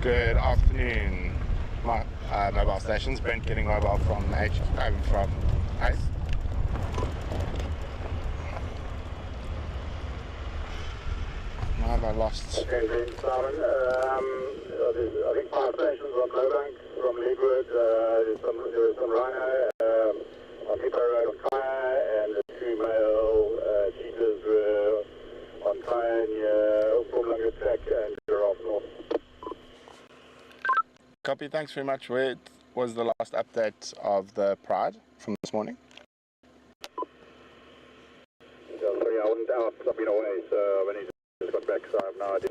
Good afternoon, mobile stations. Brent getting mobile from from ICE. Now have I lost? Okay, James Simon. I think 5 stations on Lowbank from Leadwood. There was some Rhino on Hippo Road on Kaya, and the 2 male cheetahs were on Kaya near Formlanga Track and Giraffe North. Copy, thanks very much. Where was the last update of the Pride from this morning? Sorry, I wasn't out. I've been away, so I've only just got back, so I have no idea.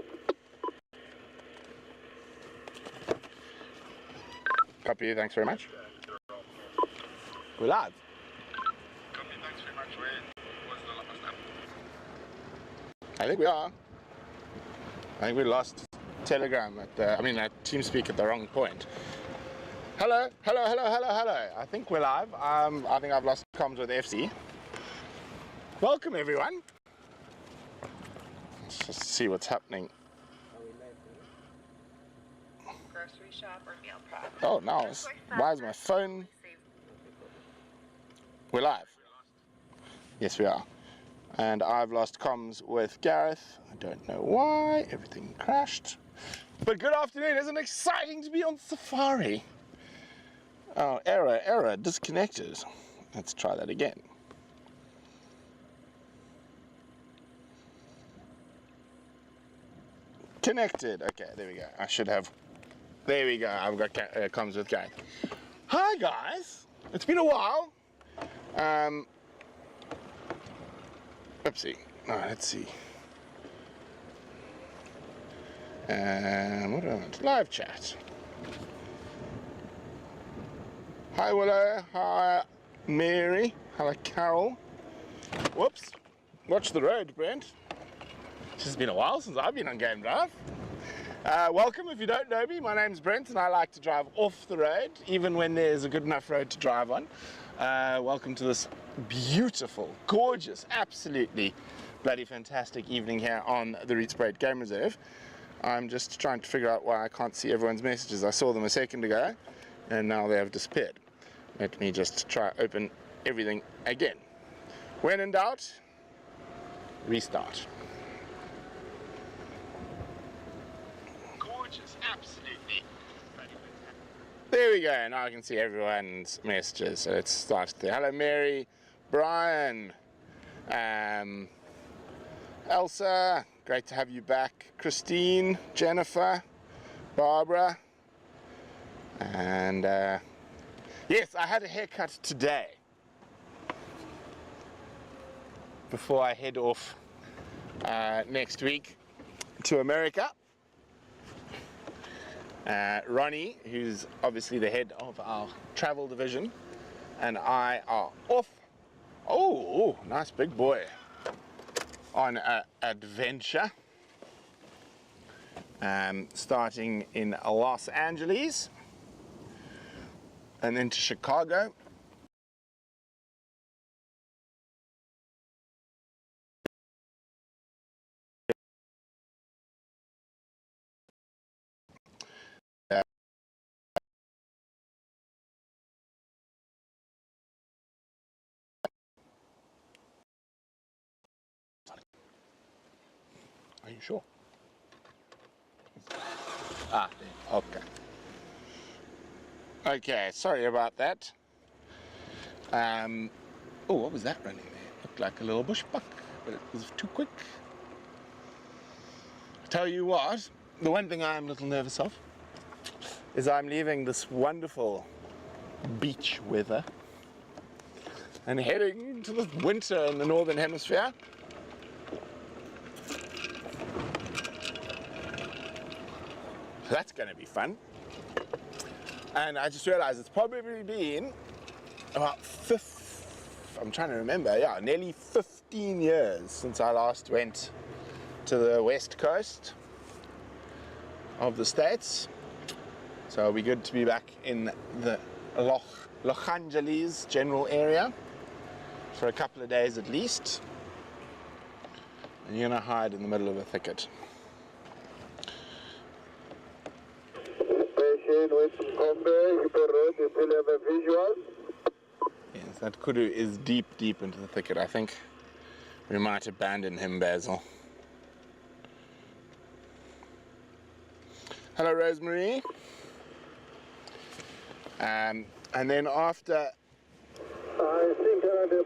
Copy, thanks very much. We're live. Copy, thanks very much. Where was the last update? I think we are. I think we lost Telegram at the, TeamSpeak at the wrong point. Hello. I think we're live. I think I've lost comms with FC. Welcome everyone. Let's just see what's happening. Grocery shop or meal prep. Oh, nice. Why is my phone? We're live. Yes, we are. And I've lost comms with Gareth. I don't know why. Everything crashed. But good afternoon. Isn't it exciting to be on safari? Oh, error, disconnected. Let's try that again. Connected. Okay, there we go. I should have. There we go. I've got comms with Gareth. Hi guys. It's been a while. Oopsie. Oh, let's see. What do I want? Live chat. Hi Willow. Hi Mary. Hello Carol. Whoops. Watch the road, Brent. It's just been a while since I've been on Game Drive. Welcome. If you don't know me, my name's Brent and I like to drive off the road, even when there's a good enough road to drive on. Welcome to this beautiful, gorgeous, absolutely bloody fantastic evening here on the Rietspruit Game Reserve. I'm just trying to figure out why I can't see everyone's messages. I saw them a second ago and now they have disappeared. Let me just try open everything again. When in doubt, restart. Gorgeous, absolutely. There we go, now I can see everyone's messages. So let's start there. Hello Mary, Brian, Elsa, great to have you back. Christine, Jennifer, Barbara, and yes, I had a haircut today before I head off next week to America. Ronnie, who's obviously the head of our travel division, and I are off. Oh, nice big boy. On an adventure. Starting in Los Angeles and then to Chicago. Are you sure? Okay. Okay, sorry about that. Oh, what was that running there? Looked like a little bush buck, but it was too quick. Tell you what, the one thing I'm a little nervous of is I'm leaving this wonderful beach weather and heading to the winter in the Northern Hemisphere. That's going to be fun. And I just realized it's probably been about I'm trying to remember, yeah, nearly 15 years since I last went to the west coast of the States. So it'll be good to be back in the Los Angeles general area for a couple of days at least. And you're going to hide in the middle of a thicket. Bay, Hippo Road, you still have a visual? Yes, that kudu is deep into the thicket. I think we might abandon him, Basil. Hello, Rosemary. And then after I think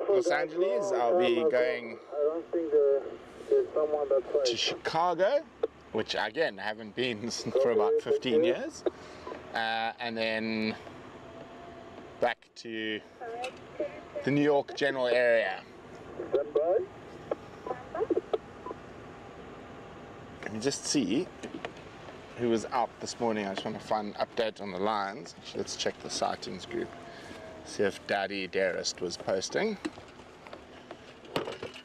Los Angeles, I'll be going I don't think there's someone that's to Chicago, which again I haven't been for about 15 years, and then back to the New York general area. Stand by. Let me just see who was out this morning. I just want to find an update on the lions. Actually, let's check the sightings group, see if Daddy Dearest was posting.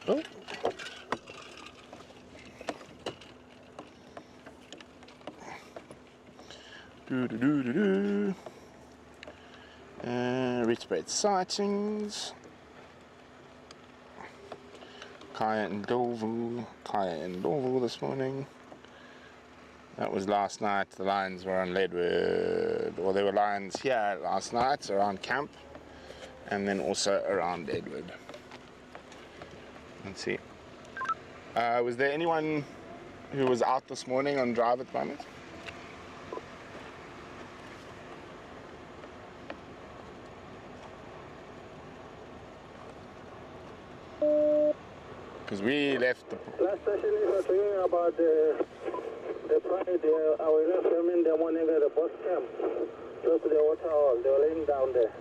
Oh. Rietspruit sightings. Kaya and Lowveld this morning. That was last night. The lions were on Leadwood, or there were lions here last night around camp, and then also around Leadwood. Let's see. Was there anyone who was out this morning on drive at the moment? Because we left the... Last session you were talking about the pride there. I was not filming them morning at the bus camp. Close to the water hole. They were laying down there.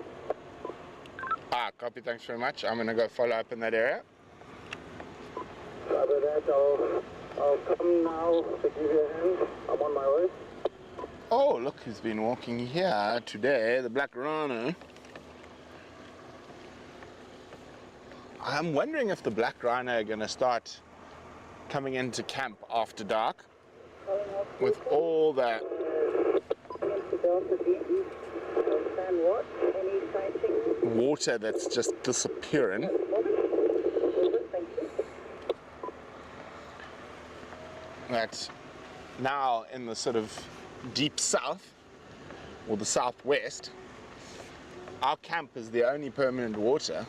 Ah, copy, thanks very much. I'm going to go follow up in that area. After that, I'll come now to give you a hand. I'm on my way. Oh, look who's been walking here today, the black Rhino. I'm wondering if the black Rhino are going to start coming into camp after dark with all the water that's just disappearing. That now in the sort of deep south or the southwest, our camp is the only permanent water.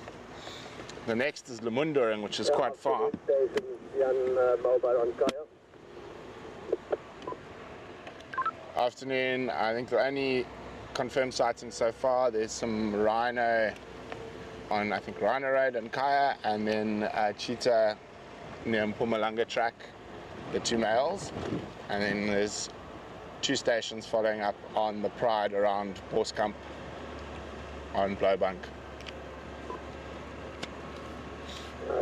The next is Lemundering, which is quite far. Afternoon, I think the only confirmed sighting so far, there's some rhino on, I think, Rhino Road and Kaya, and then cheetah near Mpumalanga track, the two males, and then there's 2 stations following up on the Pride around Boskamp on Blowbank.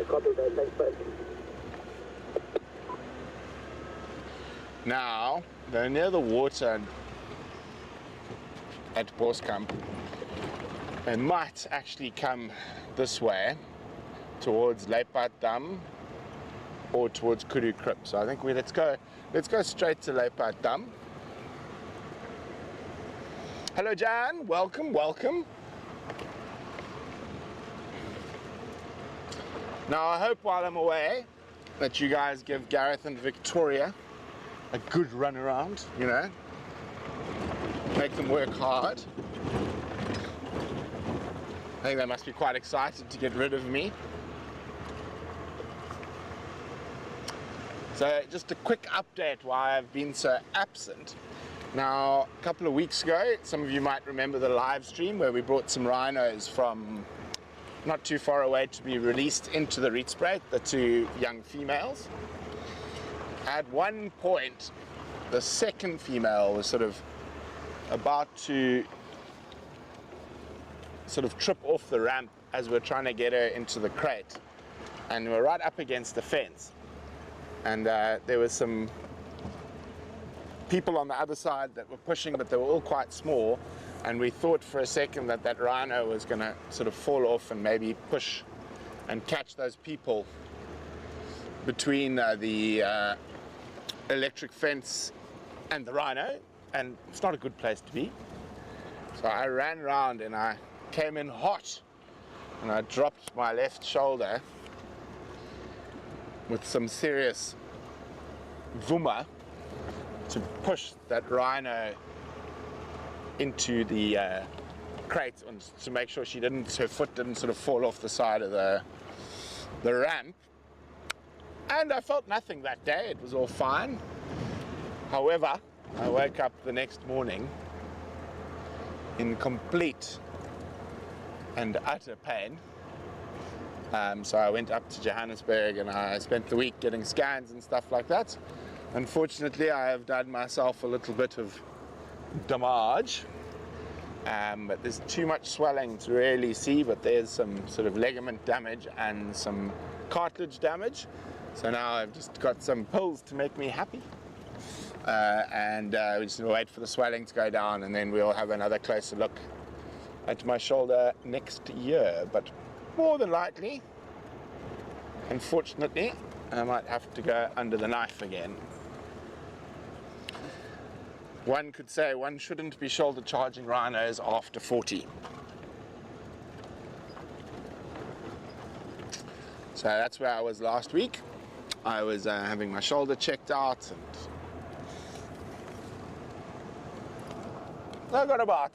Copy that, thanks, bud. Now, they're near the water at Boskamp. They might actually come this way towards Leipat Dam or towards Kudu Krip. So I think let's go straight to Leipat Dam. Hello, Jan. Welcome. Now, I hope while I'm away that you guys give Gareth and Victoria a good run around, you know, make them work hard. I think they must be quite excited to get rid of me. So just a quick update why I've been so absent. Now, a couple of weeks ago, some of you might remember the live stream where we brought some rhinos from not too far away to be released into the Rietspruit, the 2 young females. At one point, the second female was sort of about to sort of trip off the ramp as we're trying to get her into the crate. And we're right up against the fence. And there was some people on the other side that were pushing, but they were all quite small. And we thought for a second that that rhino was going to sort of fall off and maybe push and catch those people between the electric fence and the rhino, and it's not a good place to be. So I ran around and I came in hot, and I dropped my left shoulder with some serious vuma to push that rhino into the crate to make sure her foot didn't sort of fall off the side of the ramp. And I felt nothing that day, it was all fine. However, I woke up the next morning in complete and utter pain. So I went up to Johannesburg and I spent the week getting scans and stuff like that. Unfortunately, I have done myself a little bit of damage, but there's too much swelling to really see, but there's some sort of ligament damage and some cartilage damage. So now I've just got some pills to make me happy. And we just wait for the swelling to go down, and then we'll have another closer look at my shoulder next year. But more than likely, unfortunately, I might have to go under the knife again. One could say one shouldn't be shoulder charging rhinos after 40. So that's where I was last week. I was having my shoulder checked out, and I got about,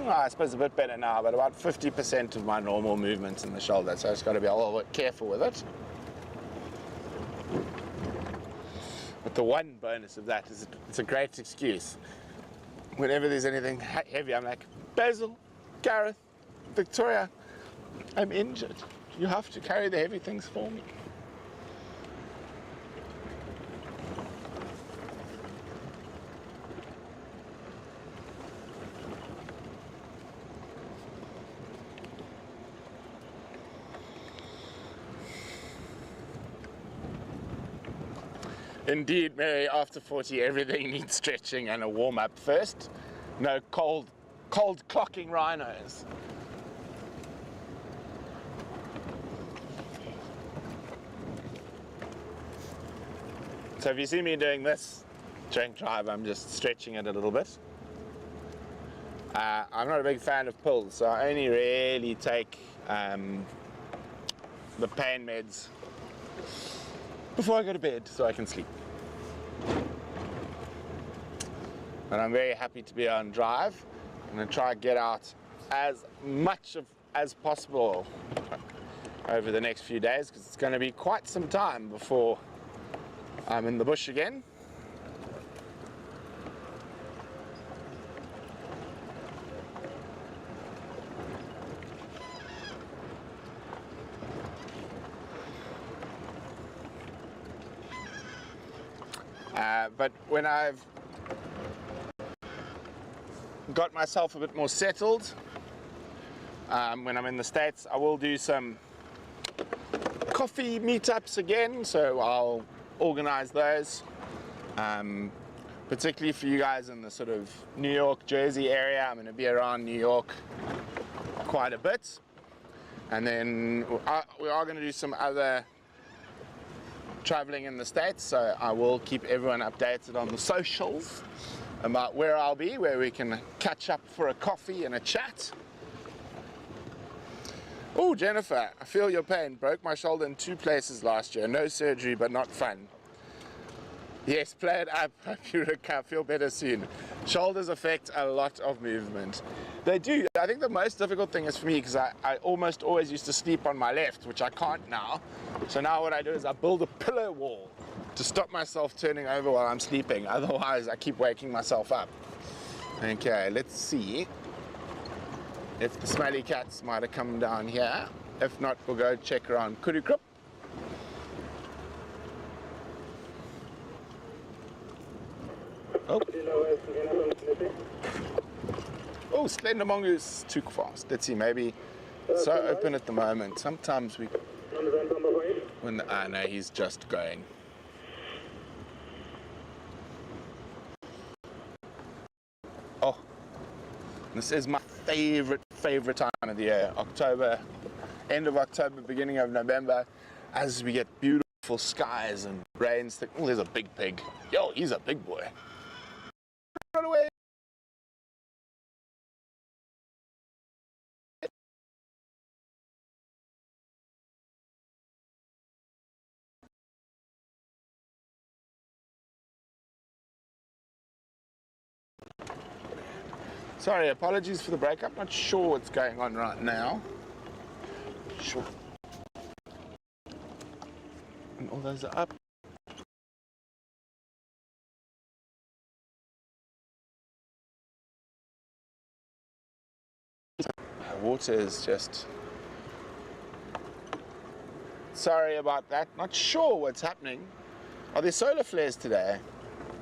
I suppose a bit better now, but about 50% of my normal movements in the shoulder, so I just got to be a little bit careful with it. But the one bonus of that is it's a great excuse. Whenever there's anything heavy, I'm like, Basil, Gareth, Victoria, I'm injured. You have to carry the heavy things for me. Indeed, Mary, after 40, everything needs stretching and a warm-up first. No cold clocking rhinos. So if you see me doing this drink drive, I'm just stretching it a little bit. I'm not a big fan of pills, so I only really take the pain meds before I go to bed so I can sleep. But I'm very happy to be on drive. I'm going to try and get out as much as possible over the next few days, because it's going to be quite some time before I'm in the bush again. But when I've got myself a bit more settled, when I'm in the States, I will do some coffee meetups again, so I'll organize those, particularly for you guys in the sort of New York, Jersey area. I'm going to be around New York quite a bit, and then we are going to do some other traveling in the States, so I will keep everyone updated on the socials about where I'll be, where we can catch up for a coffee and a chat. Oh, Jennifer, I feel your pain. Broke my shoulder in 2 places last year. No surgery, but not fun. Yes, play it up. Hope you feel better soon. Shoulders affect a lot of movement. They do. I think the most difficult thing is for me, because I almost always used to sleep on my left, which I can't now. So now what I do is I build a pillow wall to stop myself turning over while I'm sleeping. Otherwise, I keep waking myself up. Okay, let's see if the smelly cats might have come down here. If not, we'll go check around Kurukrup. Oh. Oh, slender mongoose, too fast. Let's see, maybe it's so open at the moment. Sometimes we, no, he's just going. Oh, this is my favorite time of the year. October, end of October, beginning of November, as we get beautiful skies and rains. Oh, there's a big pig. Yo, he's a big boy. Run away. Sorry, apologies for the breakup. Not sure what's going on right now. Sure. And all those are up. Water is just... Sorry about that. Not sure what's happening. Are there solar flares today?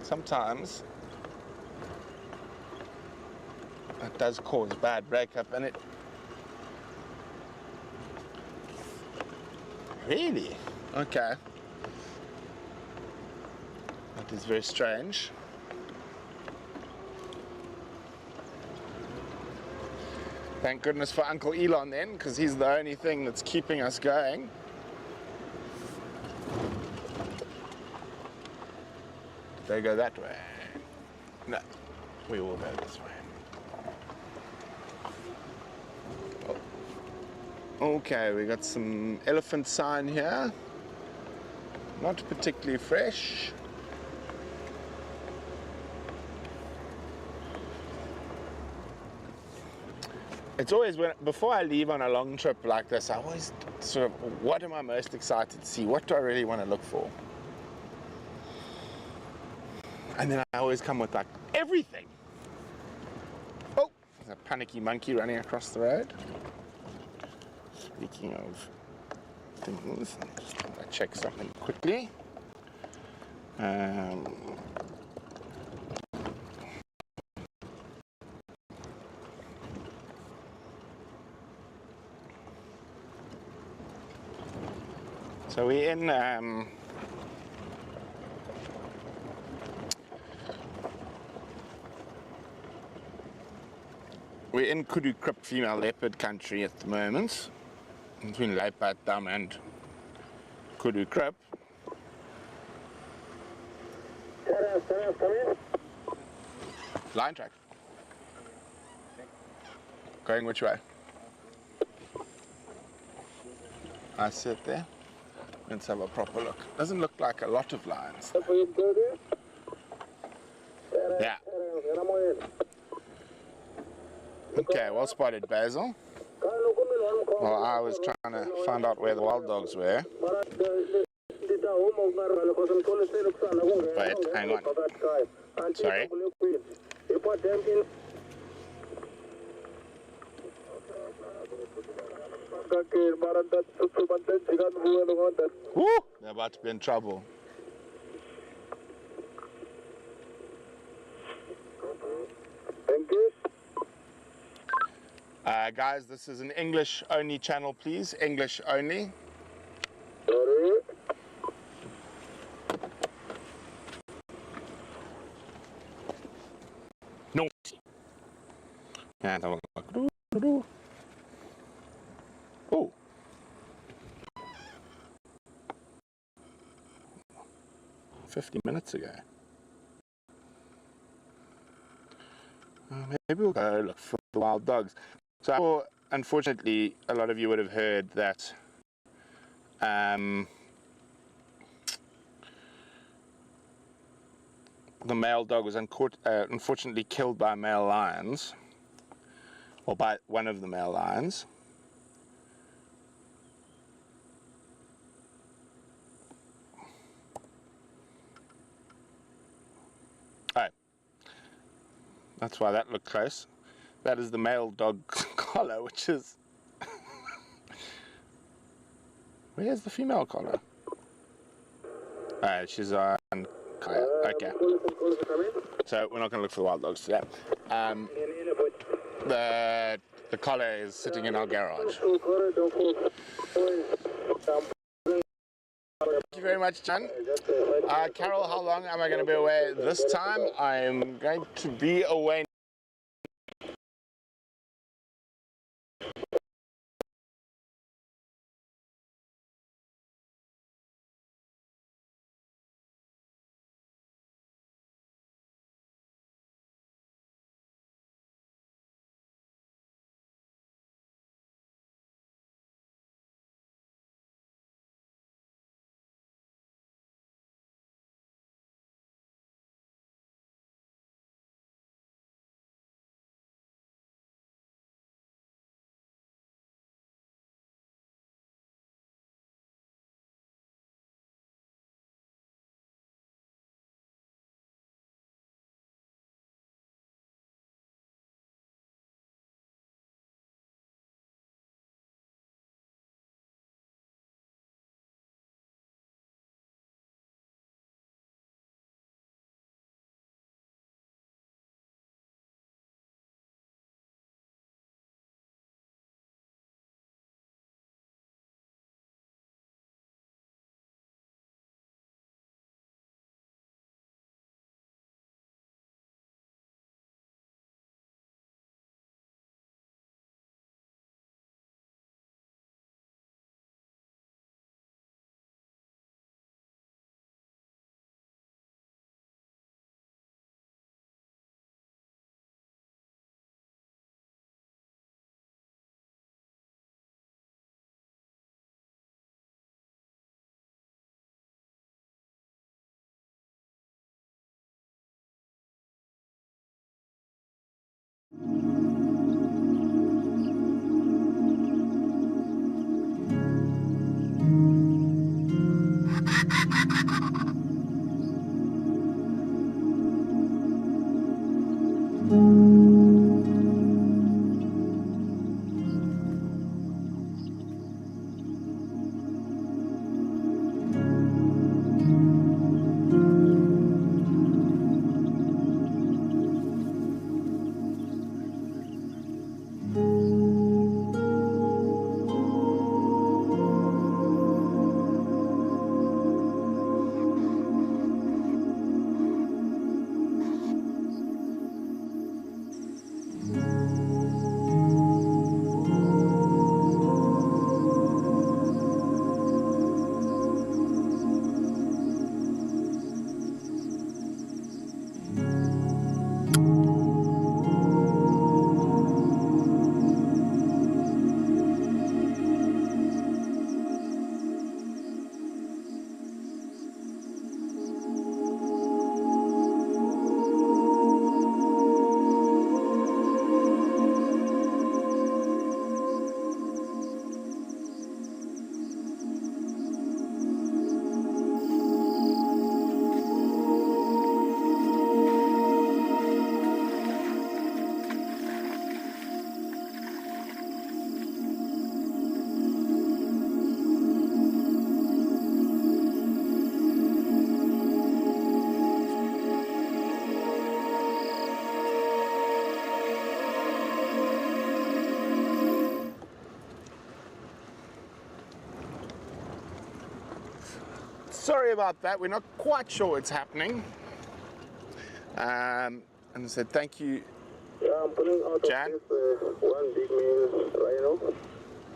Sometimes. It does cause bad breakup, and it... Really? Okay. That is very strange. Thank goodness for Uncle Elon then, because he's the only thing that's keeping us going. Did they go that way? No, we will go this way. Oh. Okay, we got some elephant sign here. Not particularly fresh. It's always before I leave on a long trip like this, I always sort of, what am I most excited to see? What do I really want to look for? And then I always come with like everything. Oh, there's a panicky monkey running across the road. Speaking of things, just want to check something quickly. So we're in Kudu Krip female leopard country at the moment, between Luiperd Dam and Kudu Krip. Line track. Going which way? I sit there. Let's have a proper look. Doesn't look like a lot of lines. Yeah. Okay, well spotted, Basil. Well, I was trying to find out where the wild dogs were. Wait, hang on. Sorry. Woo! They're about to be in trouble. Thank you. Guys, this is an English only channel, please. English only. Sorry. Naughty. And I'm like, oh. 50 minutes ago. Maybe we'll go look for the wild dogs. So, unfortunately, a lot of you would have heard that the male dog was unfortunately killed by male lions, or by one of the male lions. Oh, that's why that looked close. That is the male dog collar, which is... Where's the female collar? Alright, she's on... Okay. So we're not going to look for the wild dogs today. The collar is sitting in our garage. Thank you very much, John. Carol, how long am I going to be away this time? I'm going to be away Sorry about that, we're not quite sure what's happening. And I said thank you, Yeah, I'm pulling out Jan. of this one big male rhino.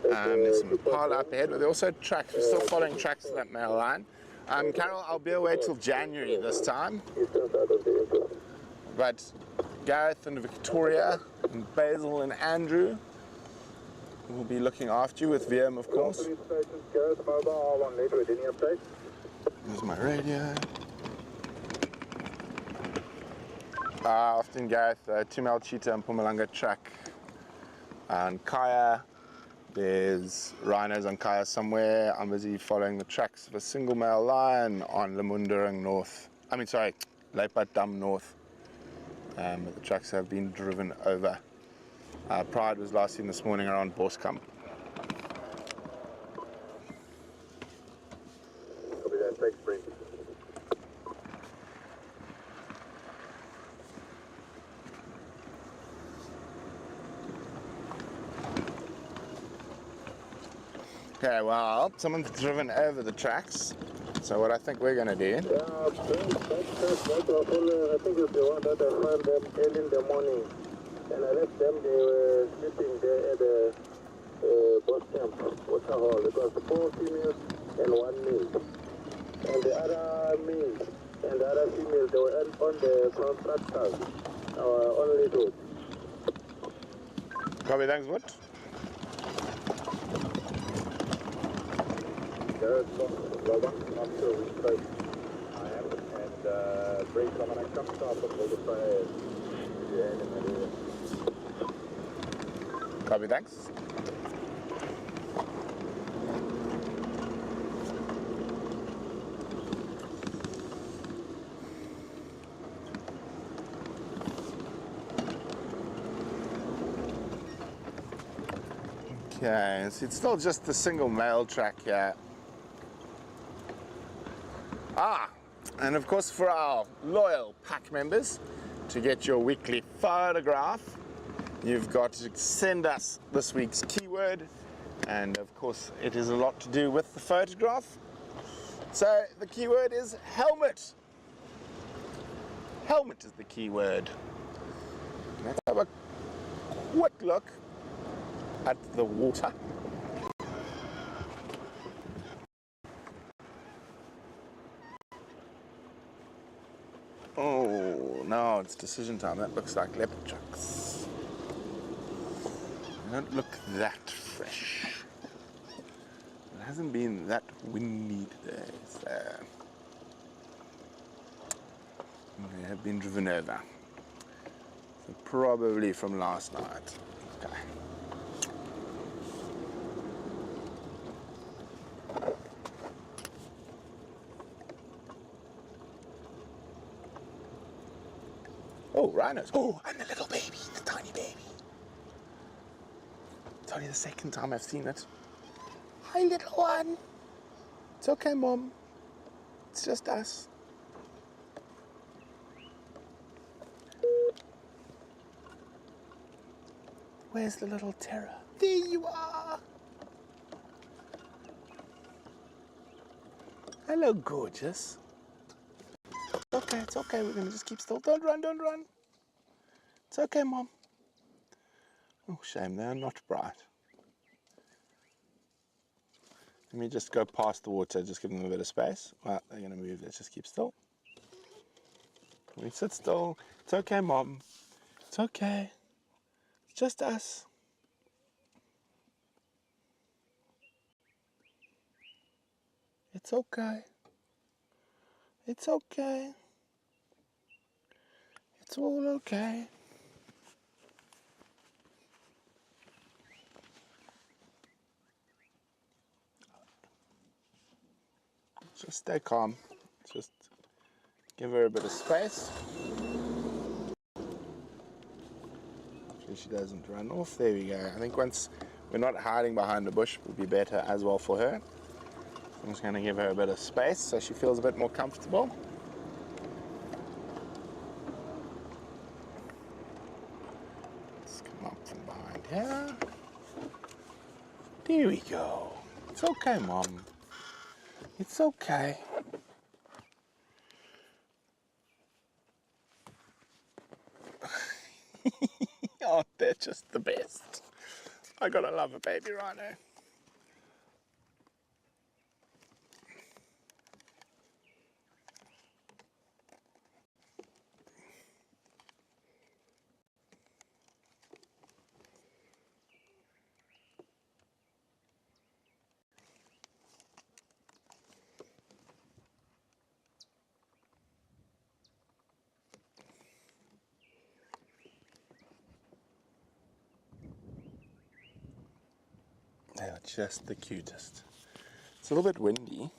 There's some Impala up ahead, but there are also tracks. We're still following tracks to that male line. Carol, I'll be away till January this time. But Gareth and Victoria and Basil and Andrew will be looking after you with VM, of course. Gareth, mobile, one later with any updates? There's my radio. Often Gareth, 2 male cheetah and Mpumalanga track. And Kaya, there's rhinos on Kaya somewhere. I'm busy following the tracks of a single male lion on Lemundering North. Leipat Dam North. The tracks have been driven over. Pride was last seen this morning around Boskamp. Copy that, thanks, Brent. Okay, well, someone's driven over the tracks. So what I think we're going to do... Yeah, that's I think it's the one that I found them early in the morning. And I left them, they were sleeping there at the bus camp, water hall. It was 4 females and 1 male. And the other male and the other female, they were on the contractors, only those. Copy, thanks, what? Gareth, not sure which place I am, and Brent, I'm going to come start from the fire. Copy, thanks. Okay, so it's still just the single male track here. And of course for our loyal pack members, to get your weekly photograph, you've got to send us this week's keyword, and of course it is a lot to do with the photograph. So the keyword is helmet. Helmet is the keyword. Let's have a quick look at the water. Oh, no, it's decision time. That looks like leopard tracks. They don't look that fresh. It hasn't been that windy today, so they have been driven over. So probably from last night. Okay. Oh, rhinos. Oh, and the little baby, the tiny baby. It's only the second time I've seen it. Hi, little one. It's okay, Mom. It's just us. Where's the little terror? There you are. Hello, gorgeous. It's okay. We're gonna just keep still. Don't run, don't run. It's okay, Mom. Oh, shame, they're not bright. Let me just go past the water, just give them a bit of space. Well, they're gonna move. Let's just keep still. We sit still. It's okay, Mom. It's okay. It's just us. It's okay. It's okay. It's all okay. Just stay calm. Just give her a bit of space. Hopefully she doesn't run off. There we go. I think once we're not hiding behind the bush, would be better as well for her. I'm just going to give her a bit of space so she feels a bit more comfortable. Let's come up from behind here. There we go. It's okay, Mom. It's okay. Oh, they're just the best. I gotta love a baby rhino. They are just the cutest. It's a little bit windy.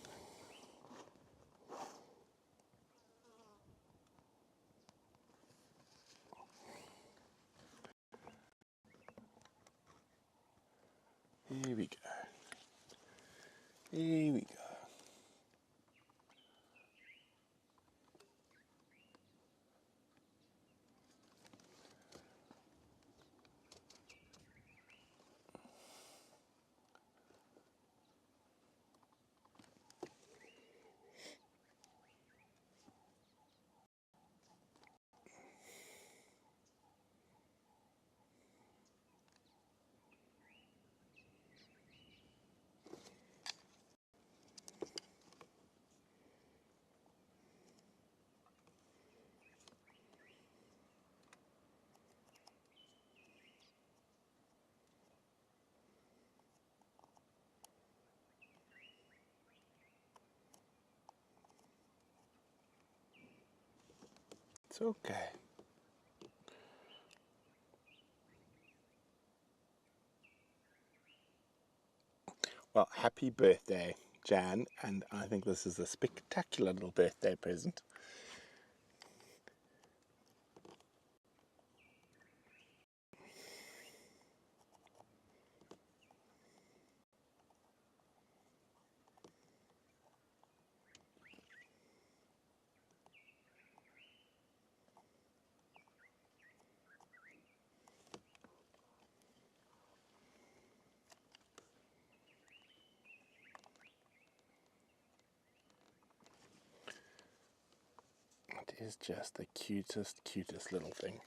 Here we go. Here we go. It's okay. Well, happy birthday, Jan, and I think this is a spectacular little birthday present. It is just the cutest, cutest little thing.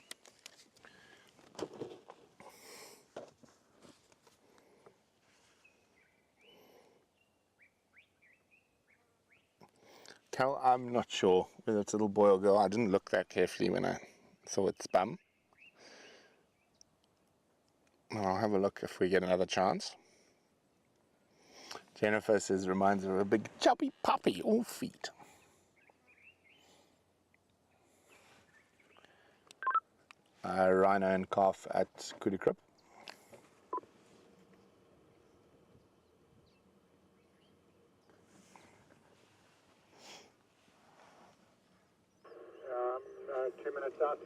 Cal, I'm not sure whether it's a little boy or girl. I didn't look that carefully when I saw its bum. I'll have a look if we get another chance. Jennifer says reminds her of a big chubby puppy, all feet. Rhino and calf at Kudikrip. 2 minutes out.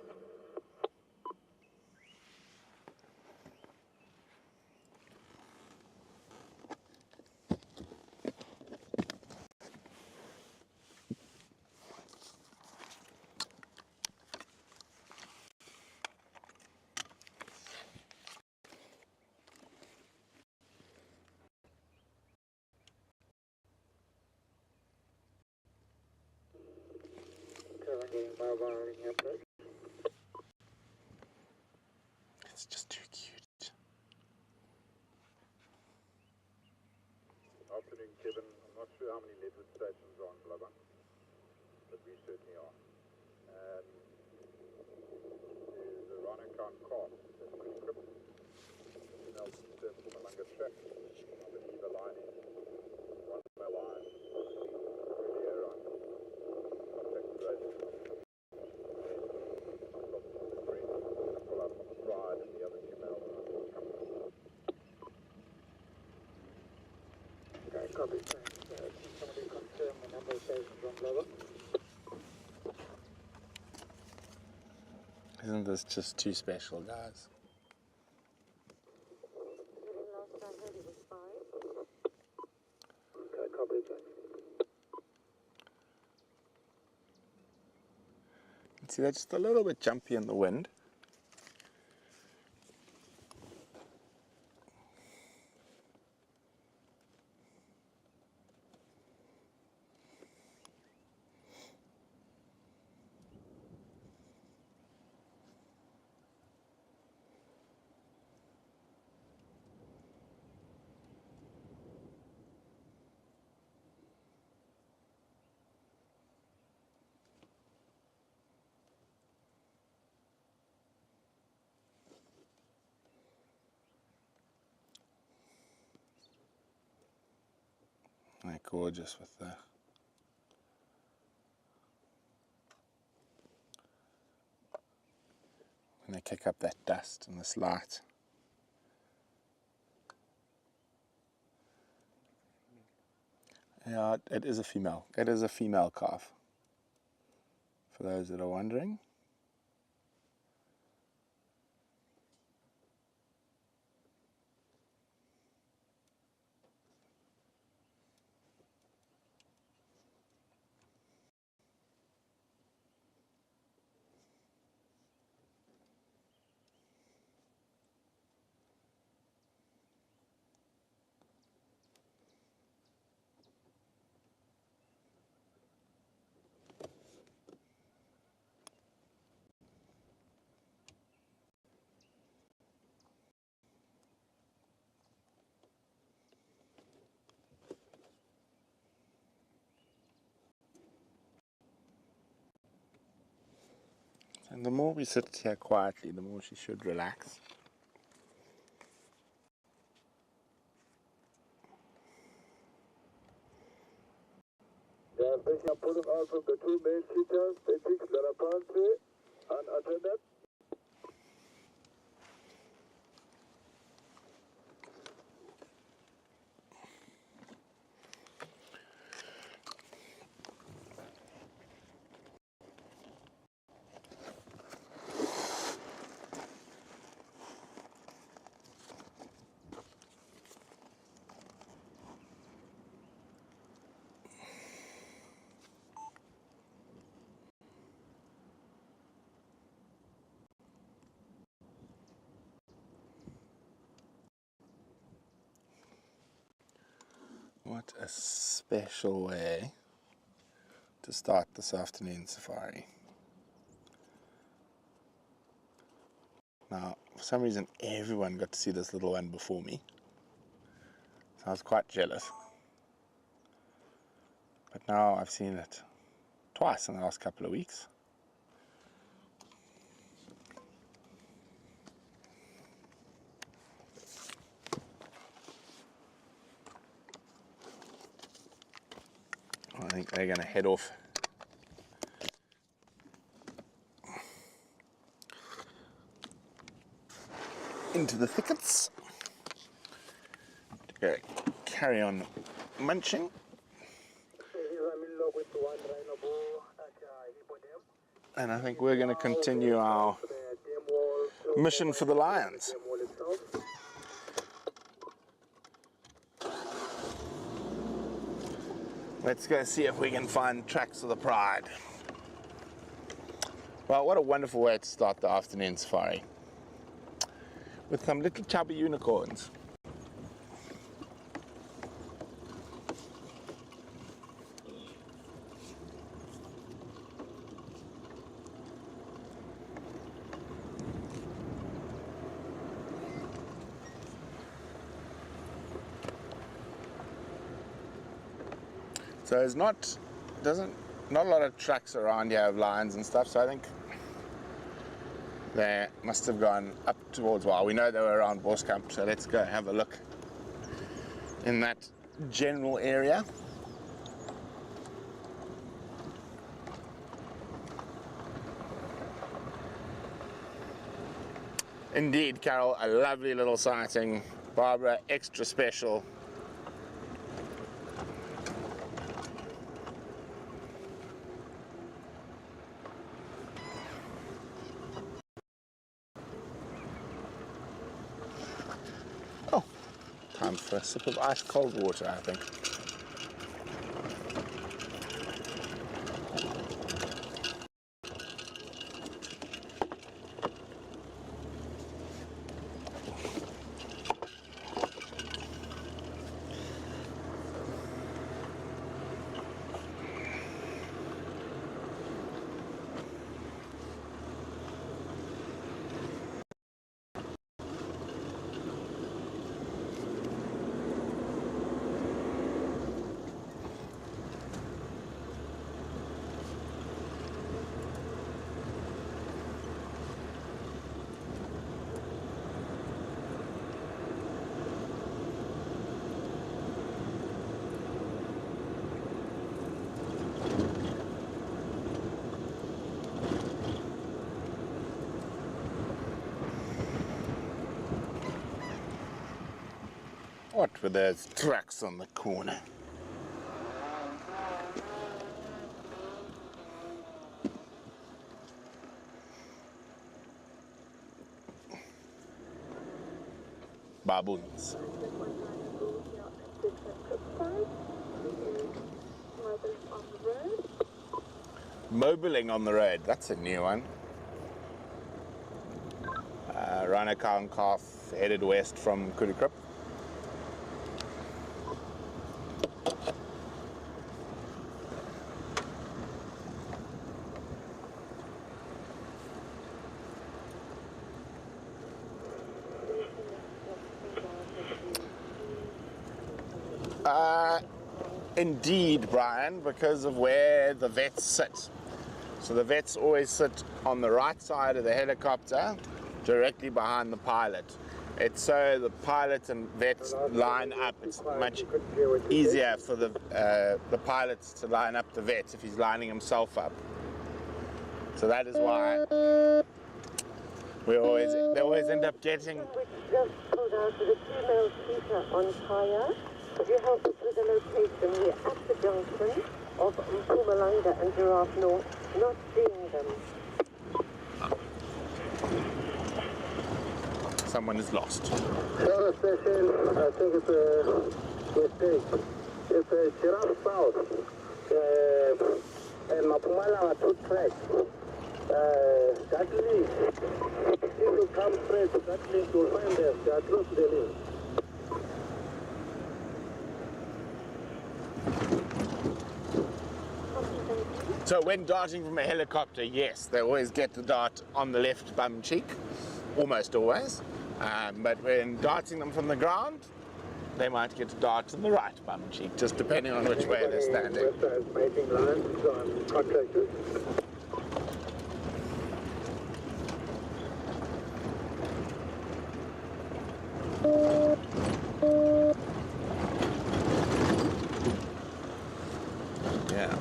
It's just too cute. Afternoon, Kevin. I'm not sure how many network stations are on Blubber, but we certainly are. There's a Rhino count calf at Rietspruit. Female turned from a longer track. I believe a line is one male line. Really around. Contact rate. Pull up Pride and the other two male lines come. Okay, copy. Can somebody confirm the number of stations on Blubber? Isn't this just too special, guys? Last I heard it was 5. Okay, copy. See, they're just a little bit jumpy in the wind. They're gorgeous with the when they kick up that dust and this light. Yeah, it is a female. It is a female calf. For those that are wondering. And the more we sit here quietly, the more she should relax. They are picking up pulling out from the two main features, Petix, Larapante, and Antelope. What a special way to start this afternoon safari. Now, for some reason, everyone got to see this little one before me. So I was quite jealous. But now I've seen it twice in the last couple of weeks. I think they're going to head off. into the thickets. Okay, carry on munching. And I think we're going to continue our mission for the lions. Let's go see if we can find tracks of the pride. Well, what a wonderful way to start the afternoon safari. With some little chubby unicorns. So there's not a lot of tracks around here of lions and stuff, so I think they must have gone up towards, well, we know they were around Boskamp, so let's go have a look in that general area. Indeed, Carol, a lovely little sighting. Barbara, extra special. Time for a sip of ice cold water, I think. What were those tracks on the corner? Baboons. Mobiling on the road, that's a new one. Rhino cow and calf headed west from Kudukrip. Indeed, Brian, because of where the vets sit. So the vets always sit on the right side of the helicopter, directly behind the pilot. It's so the pilot and vets line up. It's much easier for the pilots to line up the vets if he's lining himself up. So that is why they always end up getting. Which just pulled out with a female cheetah on fire. Could you help us with the location? We're at the junction of Mpumalanga and Giraffe North, not seeing them. Someone is lost. Flora station, I think it's a mistake. It's a Giraffe South. And Mpumalanga 2 tracks. That link, if you come straight to that link, you'll find them. They are close to the link. So when darting from a helicopter, yes, they always get the dart on the left bum cheek, almost always. But when darting them from the ground, they might get a dart on the right bum cheek, just depending on which way they're standing. Making lines on contractors. Yeah.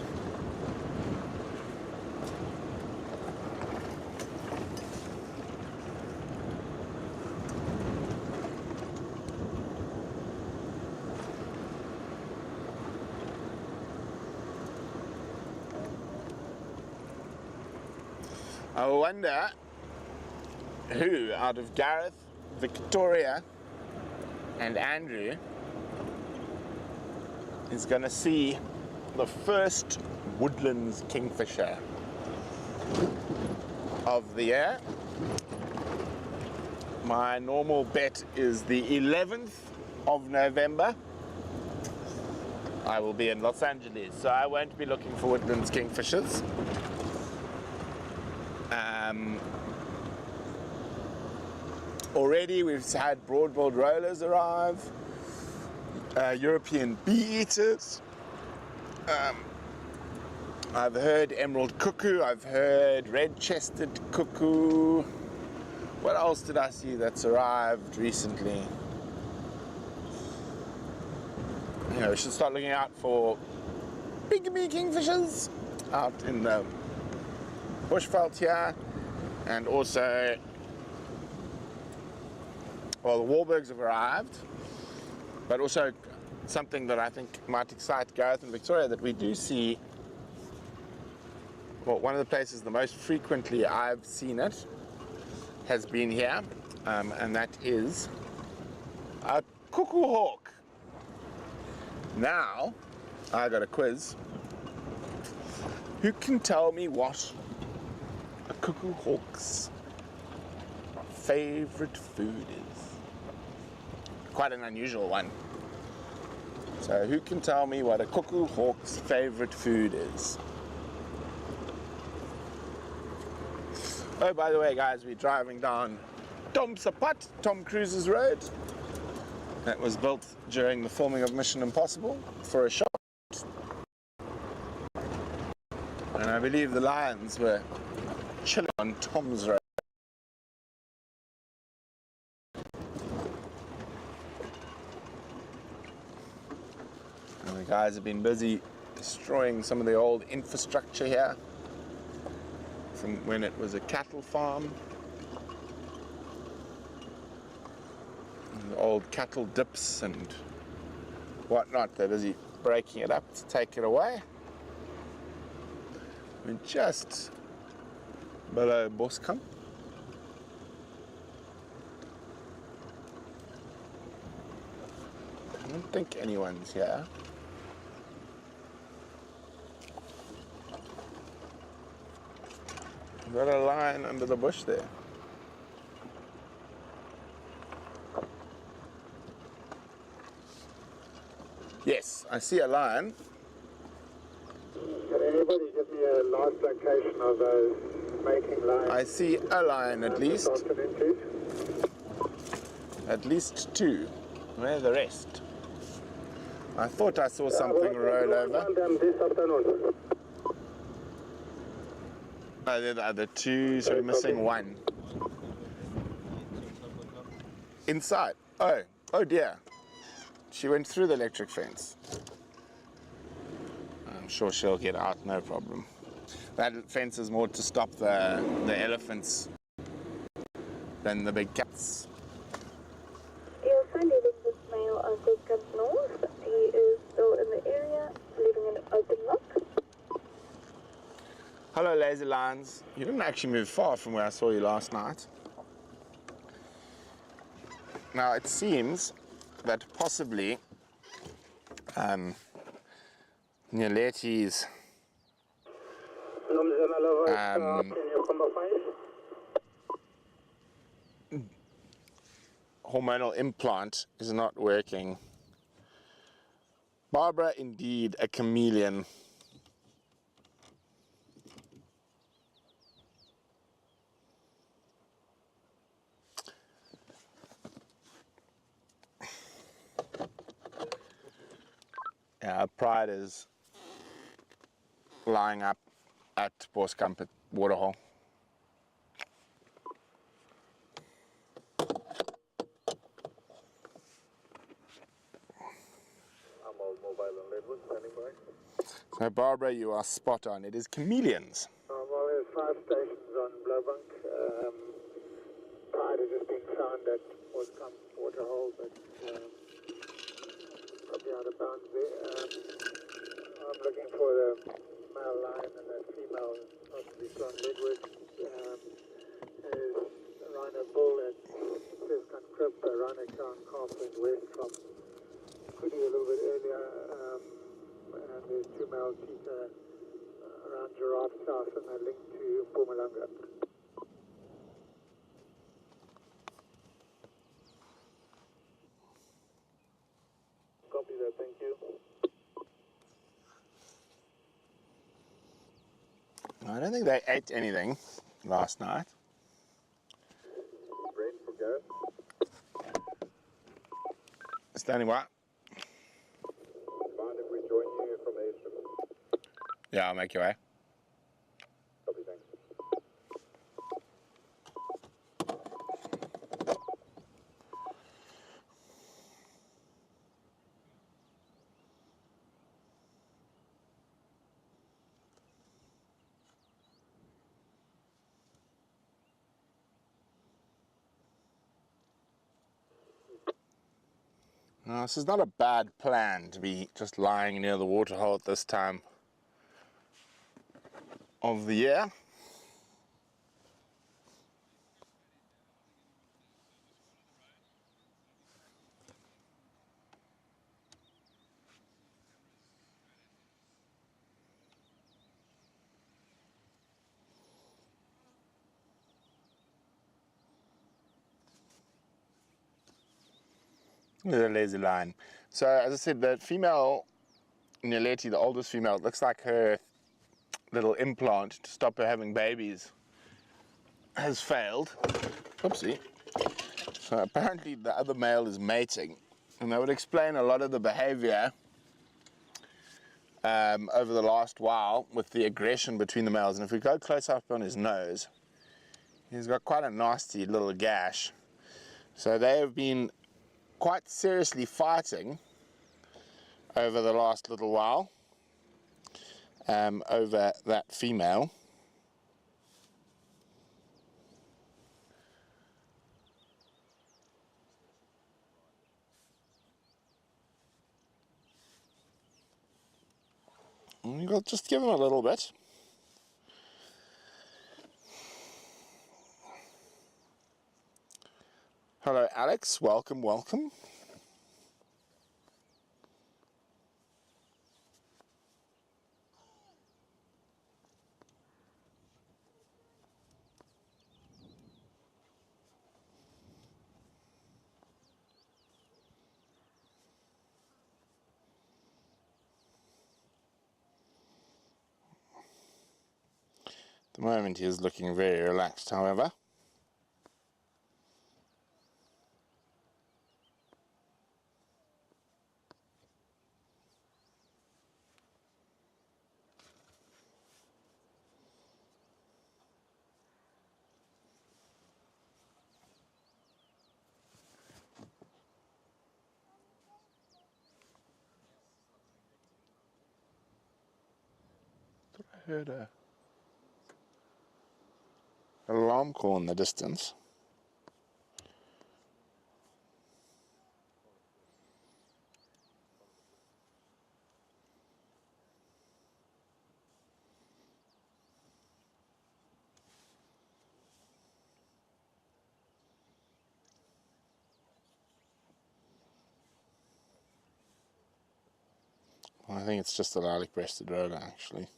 I wonder who out of Gareth, Victoria, and Andrew is going to see the first woodlands kingfisher of the year. My normal bet is the 11th of November. I will be in Los Angeles, so I won't be looking for woodlands kingfishers. Already we've had broad-billed rollers arrive, European bee eaters. I've heard emerald cuckoo, I've heard red-chested cuckoo. What else did I see that's arrived recently? You know, we should start looking out for pygmy kingfishers out in the bushveld here, and also, well, the Wahlbergs have arrived, but also something that I think might excite Gareth and Victoria, that we do see, well, one of the places the most frequently I've seen it has been here, and that is a cuckoo hawk. Now, I got a quiz. Who can tell me what a cuckoo hawk's favorite food is? Quite an unusual one. So who can tell me what a cuckoo hawk's favorite food is? Oh, by the way, guys, we're driving down Tom Cruise's road. That was built during the filming of Mission Impossible for a shot. And I believe the lions were chilling on Tom's road. And the guys have been busy destroying some of the old infrastructure here from when it was a cattle farm. And the old cattle dips and whatnot. They're busy breaking it up to take it away. We're just below Boskamp. I don't think anyone's here. Is that a lion under the bush there? Yes, I see a lion. Can anybody give me a last location of those mating lions? I see a lion at least. This afternoon, please? At least two. Where are the rest? I thought I saw something roll over. This afternoon. Oh, they're the other two, so we're missing one. Inside. Oh dear. She went through the electric fence. I'm sure she'll get out, no problem. That fence is more to stop the elephants than the big cats. You're also leaving this male on Boskamp North. He is still in the area, leaving an open lock. Hello, lazy lions. You didn't actually move far from where I saw you last night. Now, it seems that possibly Nyalethi's hormonal implant is not working. Barbara, indeed a chameleon. Yeah, Pride is lying up at Boskamp Waterhole. I'm all mobile and Leadwood, standing by. So Barbara, you are spot on. It is chameleons. Well, there's 5 stations on Blowbank. Pride has just been found at Boskamp Waterhole, but probably out of bounds there. I'm looking for the male line and that female possibly from Ledwood. There's a Rhino bull at first crib, a Rhino crown calf went west from Kudi a little bit earlier, and there's two male cheetah around Giraffe South and they're linked to Mpumalanga. Copy that, thank you. I don't think they ate anything last night. Brent for Gareth. Standing by. Mind if we join you from Airstrip? Yeah, I'll make your way. Copy, thanks. Now, this is not a bad plan to be just lying near the waterhole at this time of the year. With a lazy line. So as I said, the female Naleti, the oldest female, it looks like her little implant to stop her having babies has failed. Oopsie. So apparently the other male is mating, and that would explain a lot of the behavior over the last while with the aggression between the males. And if we go close up on his nose, he's got quite a nasty little gash. So they have been quite seriously fighting over the last little while over that female. And we'll just give him a little bit. Hello Alex, welcome, welcome. At the moment he is looking very relaxed, however. I heard a alarm call in the distance. Well, I think it's just a lilac-breasted roller, actually.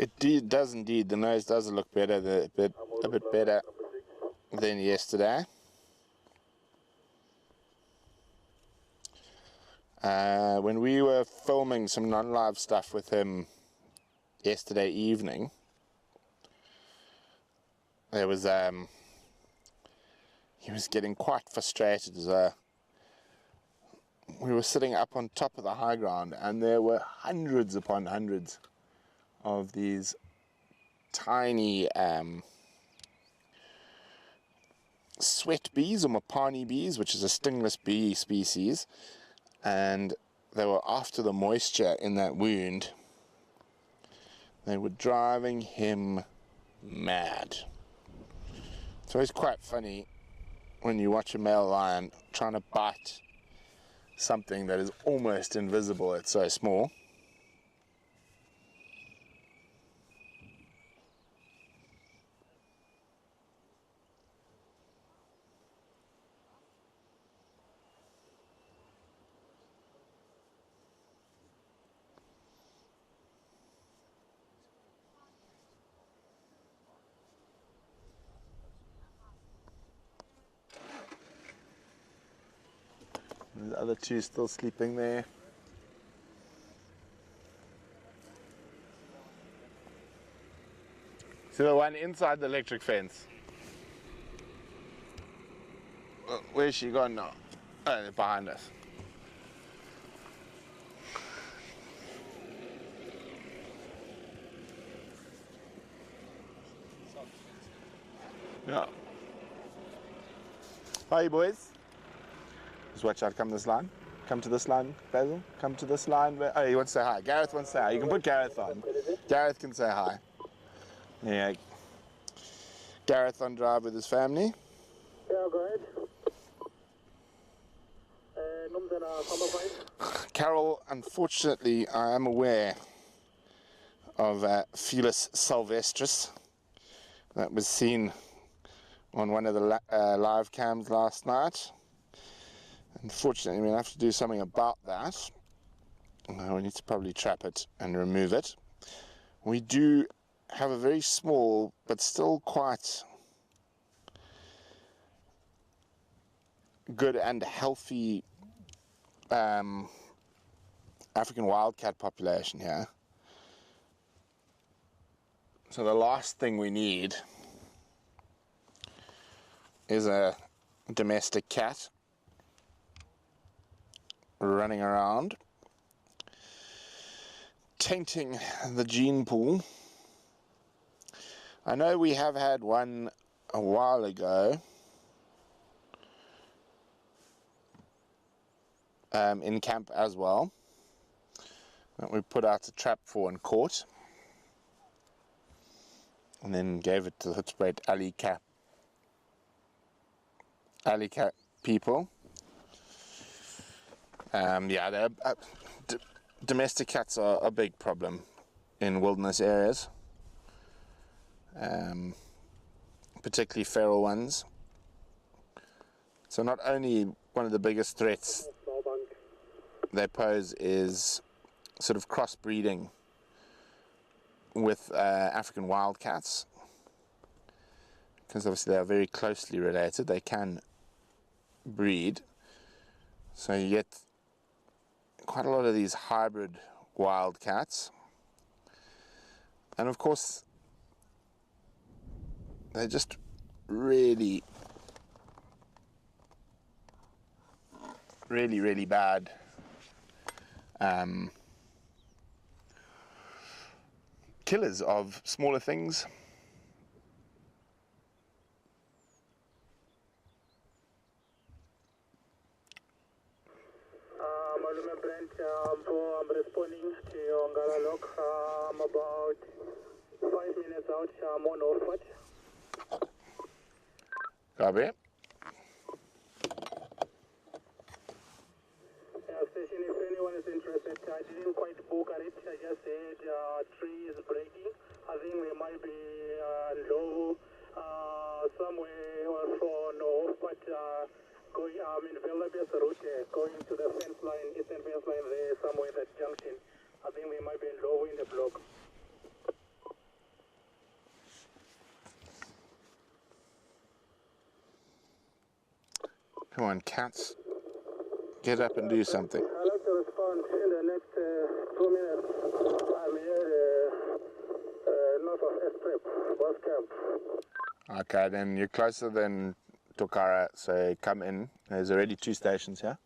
It does indeed. The nose does look better, a bit better than yesterday. When we were filming some non-live stuff with him yesterday evening, there was he was getting quite frustrated. We were sitting up on top of the high ground, and there were hundreds upon hundreds of these tiny sweat bees, or Mapani bees, which is a stingless bee species, and they were after the moisture in that wound. They were driving him mad. It's always quite funny when you watch a male lion trying to bite something that is almost invisible. It's so small. The other two still sleeping there. See the one inside the electric fence? Where's she gone now? Oh, they're behind us. Yeah. Hi, boys. Just watch out, come this line. Come to this line, Basil. Come to this line. Oh, he wants to say hi. Gareth wants to say hi. You can put Gareth on. Gareth can say hi. Yeah. Gareth on drive with his family. Yeah, go ahead. Carol, unfortunately, I am aware of Felis sylvestris that was seen on one of the live cams last night. Unfortunately, we'll have to do something about that. We need to probably trap it and remove it. We do have a very small, but still quite good and healthy African wildcat population here. So the last thing we need is a domestic cat running around, tainting the gene pool. I know we have had one a while ago in camp as well, that we put out a trap for and caught, and then gave it to the Rietspruit alley cat people. Yeah, domestic cats are a big problem in wilderness areas, particularly feral ones. So not only one of the biggest threats they pose is sort of crossbreeding with African wildcats, because obviously they are very closely related. They can breed, so you get quite a lot of these hybrid wildcats, and of course they're just really bad killers of smaller things. Brent, I'm responding to your Ngala lock. I'm about 5 minutes out. I'm on off. Copy. Station, if anyone is interested, I didn't quite book at it. I just said tree is breaking. I think we might be low somewhere or north, but going, in Veldabes route, going to the fence line, eastern fence line there, somewhere that junction. I think we might be low in the block. Come on, cats. Get up and do something. I'd like to respond in the next 2 minutes. I'm here north of Rietspruit, bus camp. Okay, then you're closer than Tokara, so come in. There's already 2 stations here.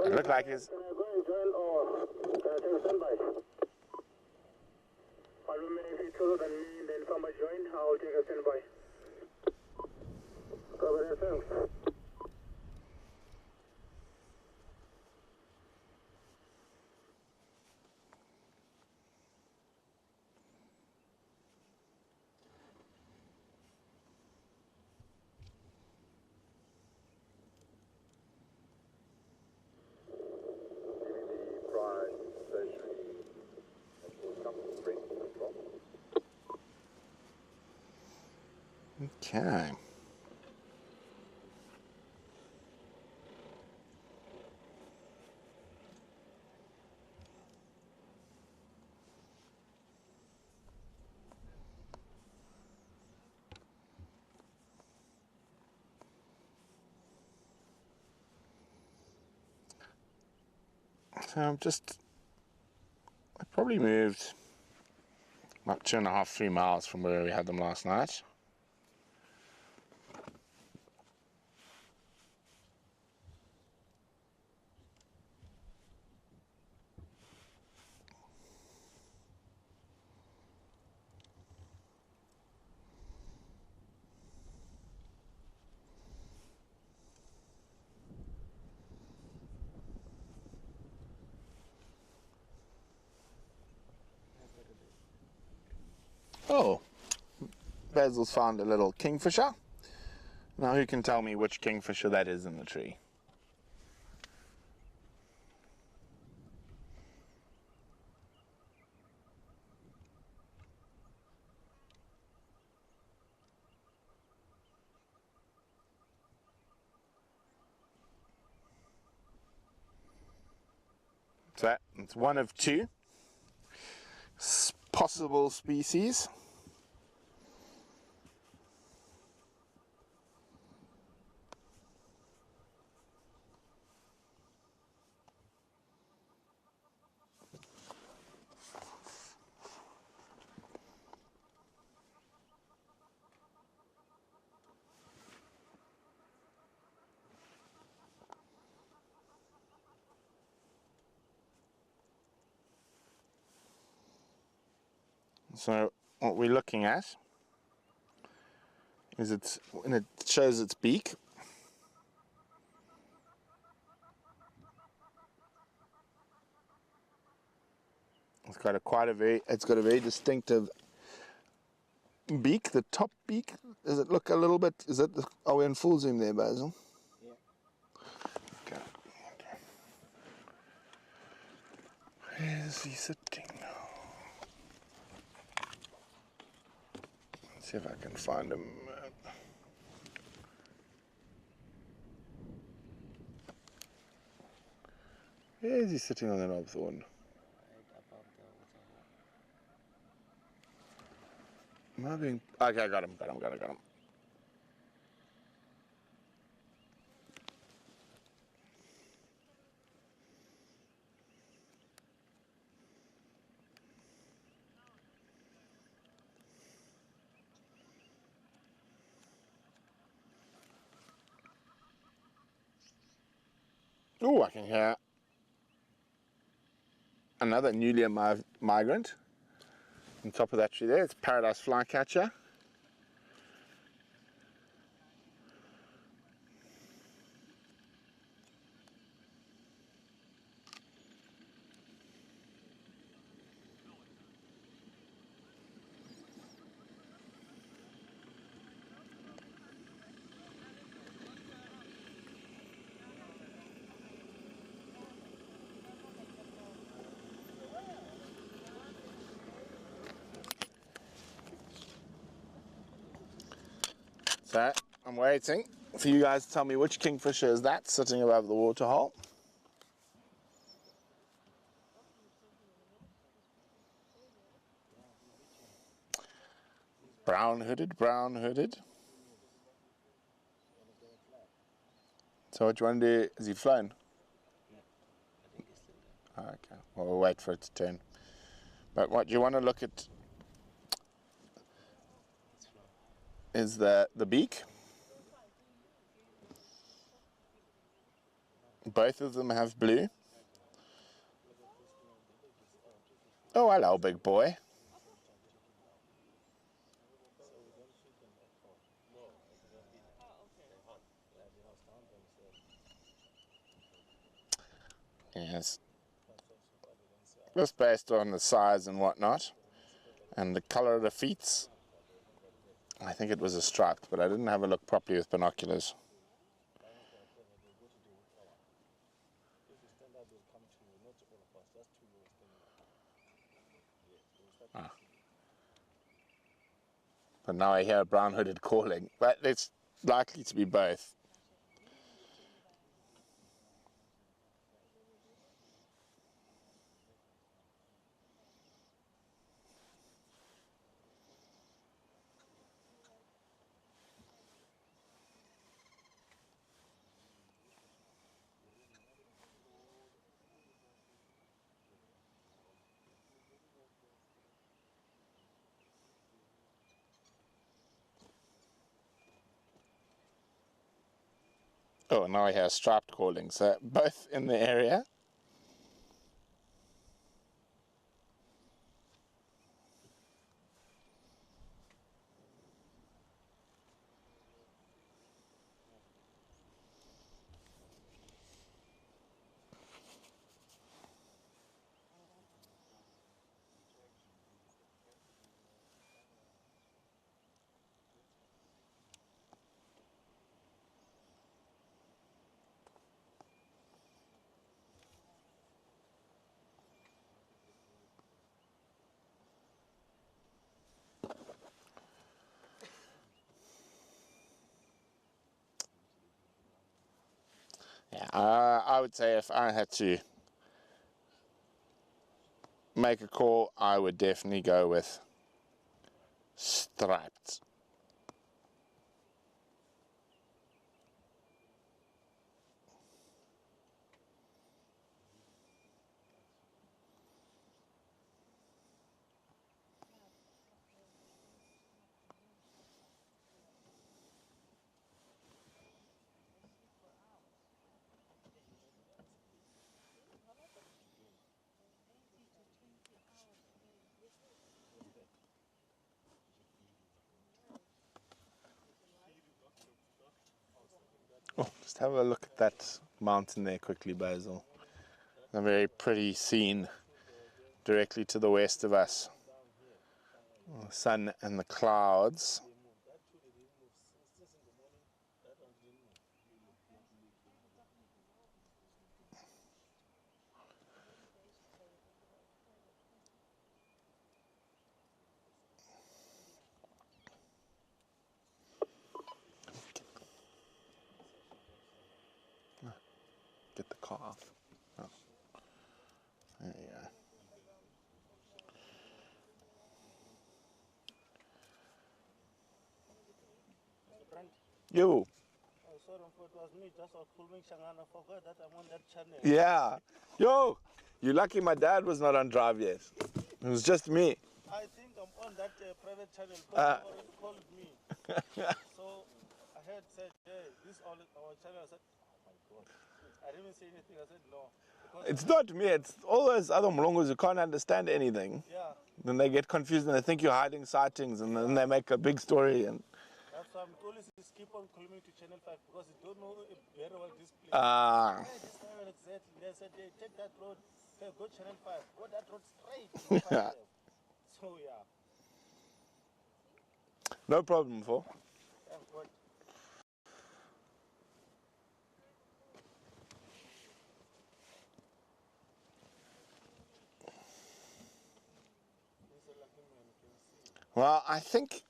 It looked like it's... Can I go and join or can I take a standby? If you're closer than me, then somebody join, I'll take a standby. Cover that, thanks. Okay. So I probably moved about 2.5, 3 miles from where we had them last night. Oh, Basil's found a little kingfisher. Now who can tell me which kingfisher that is in the tree? So it's one of two possible species. So what we're looking at is when it shows its beak. It's got a very distinctive beak. The top beak, does it look a little bit? Are we in full zoom there, Basil? Yeah. Okay. Where is he sitting? Let's see if I can find him. Where is he sitting on the knob thorn? Am I being... Okay, I got him. Oh, I can hear another newly arrived migrant on top of that tree there. It's paradise flycatcher. So I'm waiting for you guys to tell me which kingfisher is that sitting above the waterhole. Brown hooded. So what do you want to do? Is he flown? Oh, okay, well, we'll wait for it to turn. But what you want to look at is the beak. Both of them have blue. Oh, hello, big boy. Yes. Just based on the size and whatnot, and the color of the feet, I think it was a striped, but I didn't have a look properly with binoculars. But now I hear a brown-hooded calling, but it's likely to be both. Oh, now I hear striped calling, so both in the area. Yeah, I would say if I had to make a call, I would definitely go with striped. Oh, just have a look at that mountain there quickly, Basil. A very pretty scene directly to the west of us. The sun and the clouds. Get the car off. Oh. There you go. Brent. Yo. Oh, sorry, it was me. Just was filming Shanghai. I forgot that I'm on that channel. Yeah. Yo. You're lucky my dad was not on drive yet. It was just me. I think I'm on that private channel because he already called me. So I had said, hey, this all our channel. I said, oh my God. I didn't say anything. I said, no. It's not me. It's all those other Mlongos who can't understand anything. Yeah. Then they get confused and they think you're hiding sightings, and then they make a big story. And That's why I'm always keep on calling to Channel 5 because they don't know very well this place. ah. Hey, this time exactly. They said, hey, take that road. Hey, go Channel 5. Go that road straight. No five there. So yeah. No problem, for. Thank God. He's a lucky man, you can see. Well, I think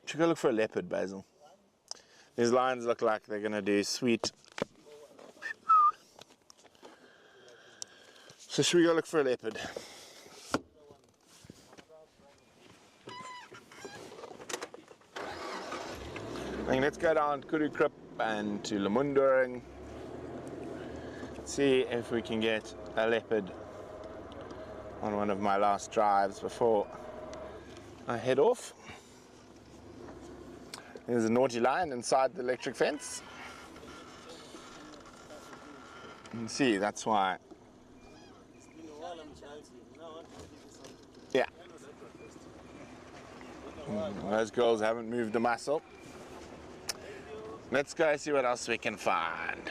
should go look for a leopard, Basil. These lions look like they're gonna do sweet. So should we go look for a leopard? I think let's go down Kuru Krip and to Lemundering. See if we can get a leopard on one of my last drives before I head off. There's a naughty lion inside the electric fence. You can see, that's why. Yeah. Those girls haven't moved a muscle. Let's go see what else we can find.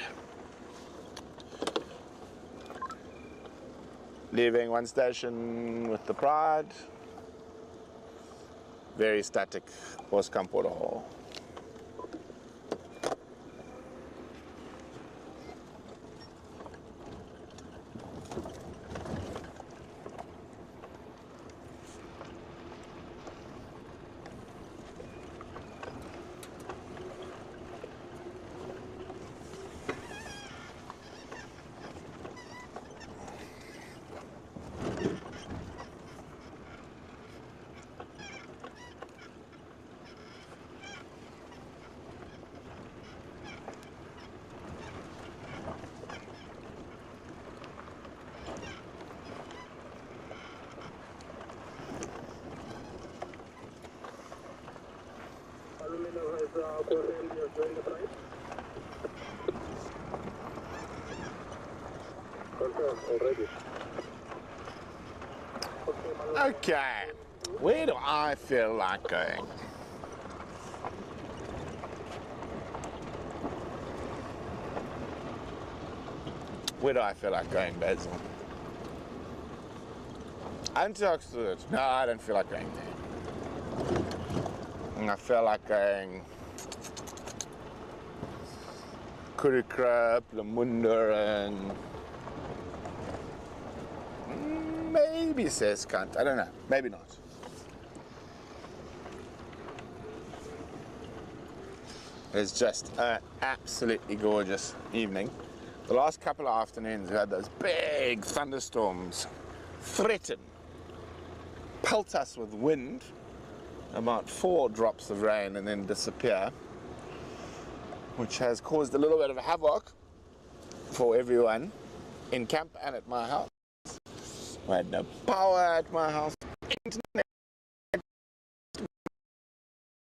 Leaving one station with the Pride. Very static Boskampo. Okay, where do I feel like going? Where do I feel like going, Basil? Antelope. No, I don't feel like going there. And I feel like going Kurikrup, Lamunda, and maybe Seskant. I don't know. Maybe not. It's just an absolutely gorgeous evening. The last couple of afternoons we had those big thunderstorms threaten, pelt us with wind, about 4 drops of rain and then disappear, which has caused a little bit of havoc for everyone in camp and at my house. I had no power at my house, internet.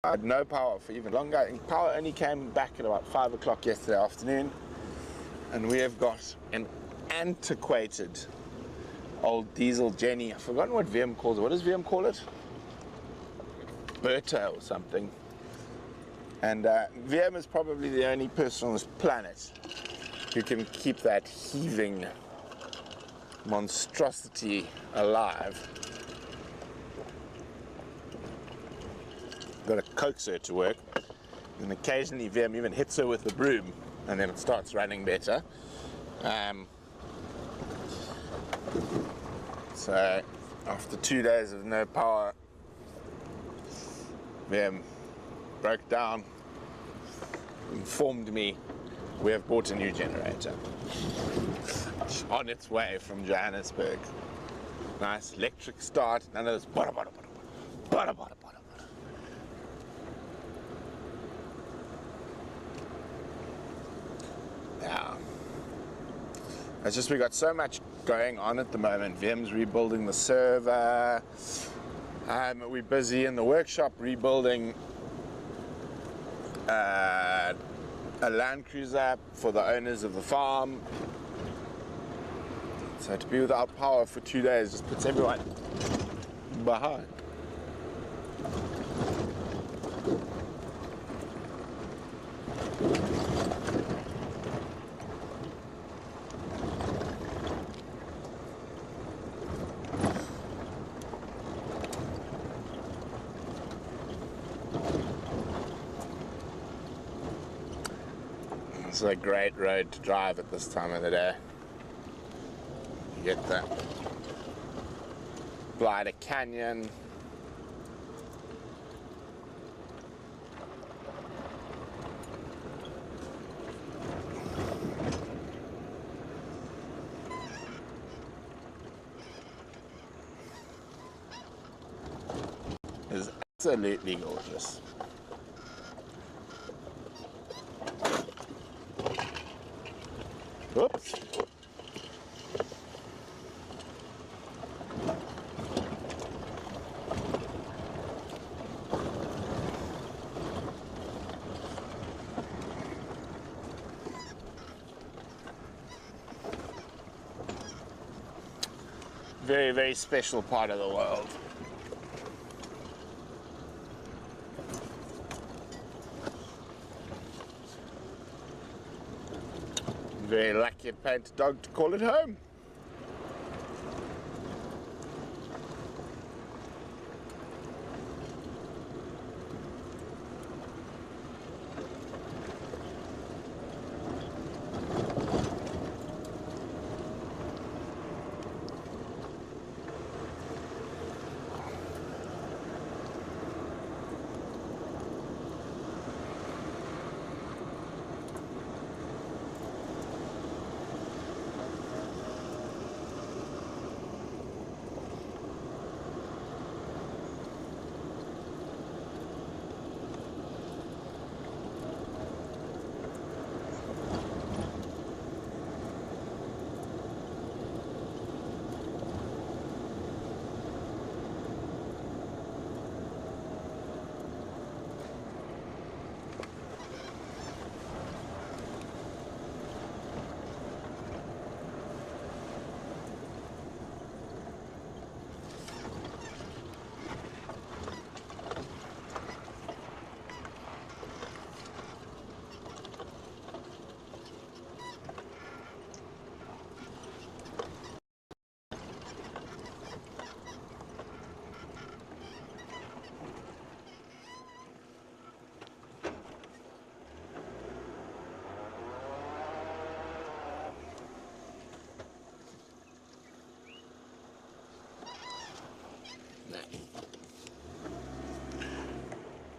I had no power for even longer. And power only came back at about 5 o'clock yesterday afternoon. And we have got an antiquated old diesel Jenny. I've forgotten what VM calls it. What does VM call it? Berta or something. And VM is probably the only person on this planet who can keep that heaving monstrosity alive. Got to coax her to work. And occasionally VM even hits her with the broom. And then it starts running better. So after 2 days of no power, VM broke down, informed me we have bought a new generator on its way from Johannesburg. Nice electric start, none of this bada bada bada bada bada bada bada. Yeah. It's just we got so much going on at the moment. VM's rebuilding the server. We're busy in the workshop rebuilding a Land Cruiser for the owners of the farm. So to be without power for 2 days just puts everyone behind. It's a great road to drive at this time of the day. You get the Glider Canyon. It's absolutely gorgeous. Whoops. Very, very special part of the world. Very lucky at paint a dog to call it home.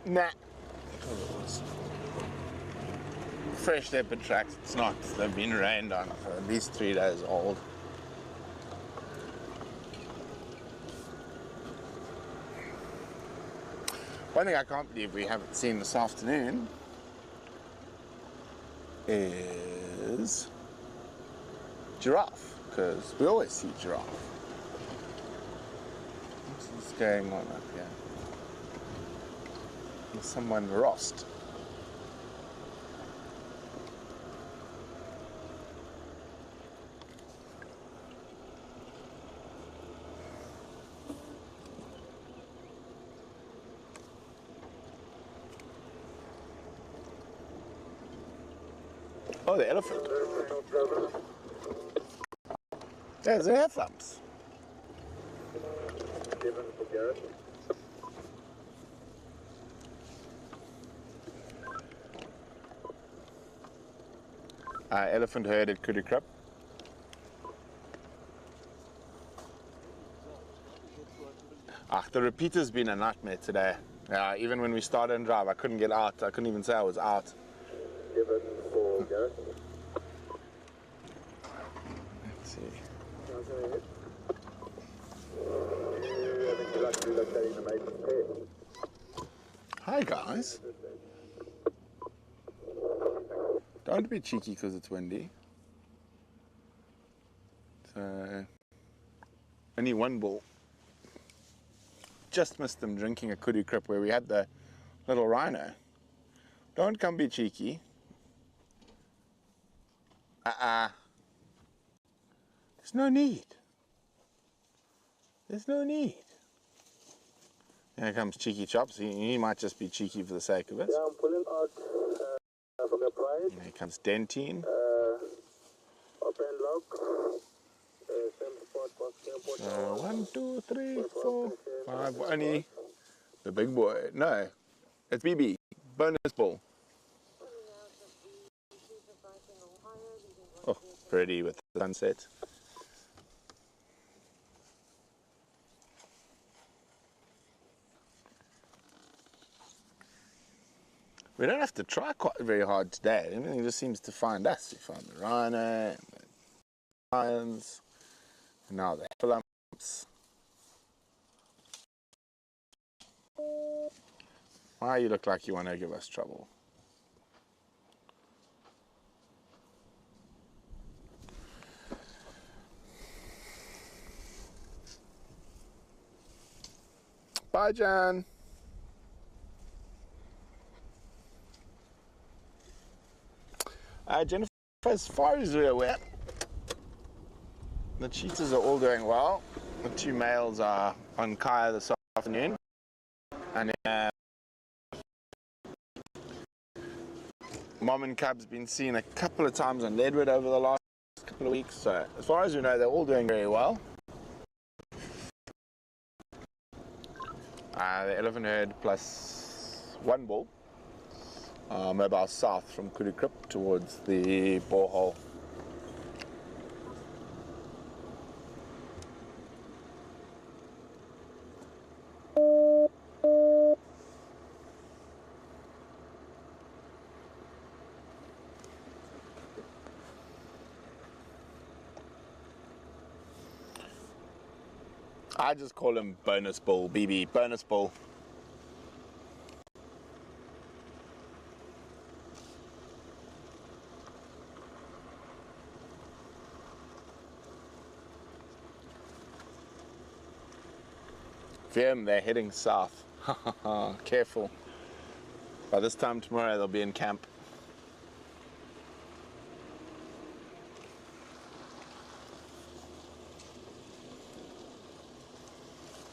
Nah. Fresh leopard tracks, it's not. They've been rained on for at least 3 days old. One thing I can't believe we haven't seen this afternoon is giraffe, because we always see giraffe. What's going on up here? There's someone lost. Oh, the elephant. There's the hair flaps. Elephant herd at Krugerkrip. The repeater's been a nightmare today. Even when we started and drive, I couldn't get out. I couldn't even say I was out. Given for Gareth. Let's see. Hi guys. Don't be cheeky because it's windy. So, only one ball. Just missed them drinking a kudu krip where we had the little rhino. Don't come be cheeky. There's no need. There's no need. Here comes Cheeky Chops. He might just be cheeky for the sake of it. Yeah, I'm pulling out from the prize. Here comes Dentine. Open lock. Same spot, box, 1, 2, 3, 4, 5. Only the big boy. No, it's BB. Bonus ball. Oh, pretty with the sunset. We don't have to try quite very hard today. Everything just seems to find us. We found the rhino, and the lions, and now the lumps. Why you look like you want to give us trouble? Bye, Jan. Jennifer, as far as we're aware, the cheetahs are all doing well. The 2 males are on Kaya this afternoon. And mom and cub's been seen a couple of times on Leadwood over the last couple of weeks. So as far as we know, they're all doing very well. The elephant herd plus 1 bull. Mobile south from Krugerkrip towards the borehole. I just call him bonus bull, BB, bonus bull. Them, they're heading south. Careful. By this time tomorrow they'll be in camp.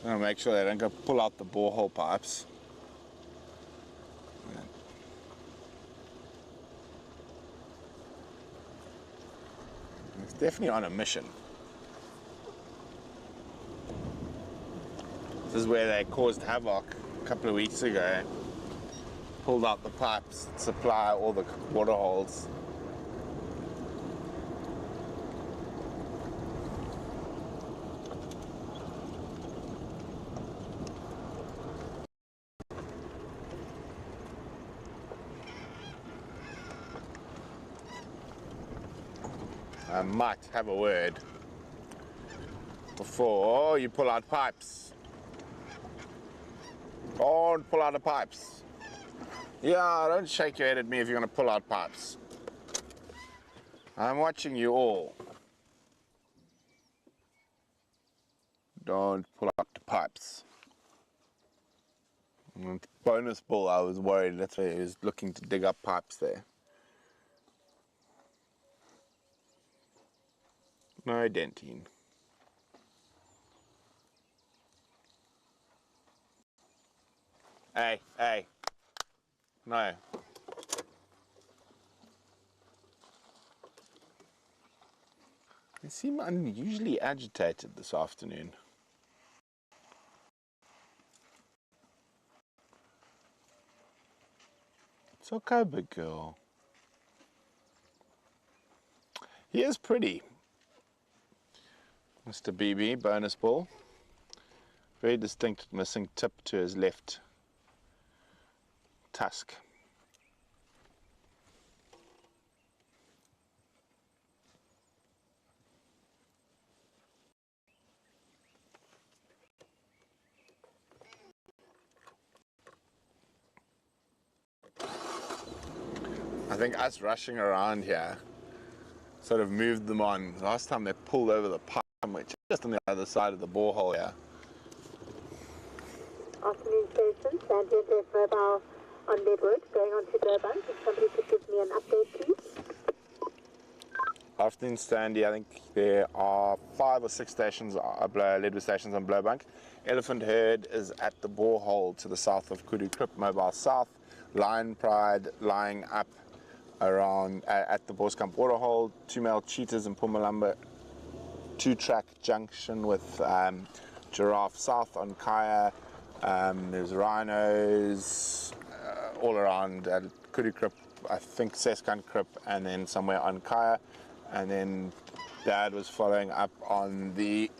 I'll make sure they don't go pull out the borehole pipes. It's definitely on a mission. This is where they caused havoc a couple of weeks ago. Pulled out the pipes to supply all the water holes. I might have a word before you pull out pipes. Don't pull out the pipes. Yeah, don't shake your head at me if you're going to pull out pipes. I'm watching you all. Don't pull out the pipes. And bonus bull, I was worried. That's why he was looking to dig up pipes there. No dentine. Hey, hey. No. They seem unusually agitated this afternoon. It's okay, big girl. He is pretty. Mr. BB, bonus ball. Very distinct missing tip to his left tusk. I think us rushing around here sort of moved them on. Last time they pulled over the pipe, which is just on the other side of the borehole here. Afternoon station, Sandy and Jeff Mobile on Ledwood, going on to Durban. If somebody could give me an update, please. Afternoon Sandy, I think there are 5 or 6 stations, Ledwood stations on Blowbank. Elephant Herd is at the borehole to the south of Kudu Krip, Mobile South. Lion Pride lying up around at the Boskamp waterhole. 2 male cheetahs in Mpumalanga. 2-track junction with Giraffe South on Kaya. There's rhinos all around Kudu Krip, I think Seskan Krip, and then somewhere on Kaya. And then Dad was following up on the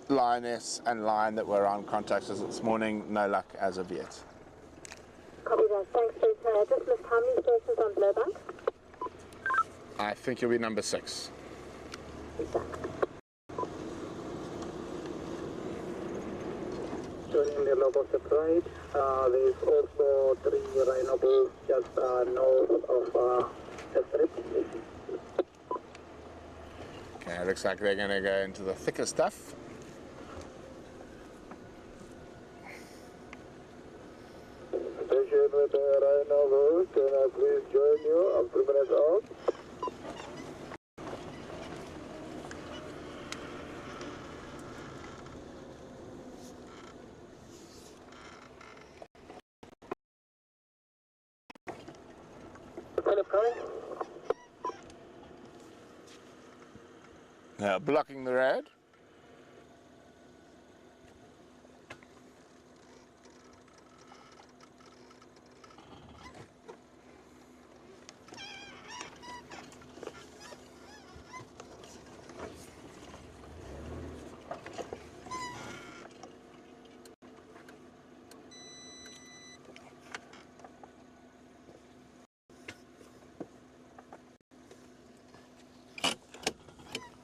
lioness and lion that were around contacts us this morning. No luck as of yet. Copy that. Thanks, Jason. I just missed how many stations on Blowbank? I think you'll be number 6. Joining the Lowveld of South Africa, there is also 3 rhino bulls just north of Rietspruit. Okay, it looks like they're going to go into the thicker stuff. Station with the rhino bulls, can I please join you? I'm 3 minutes out. Now blocking the road.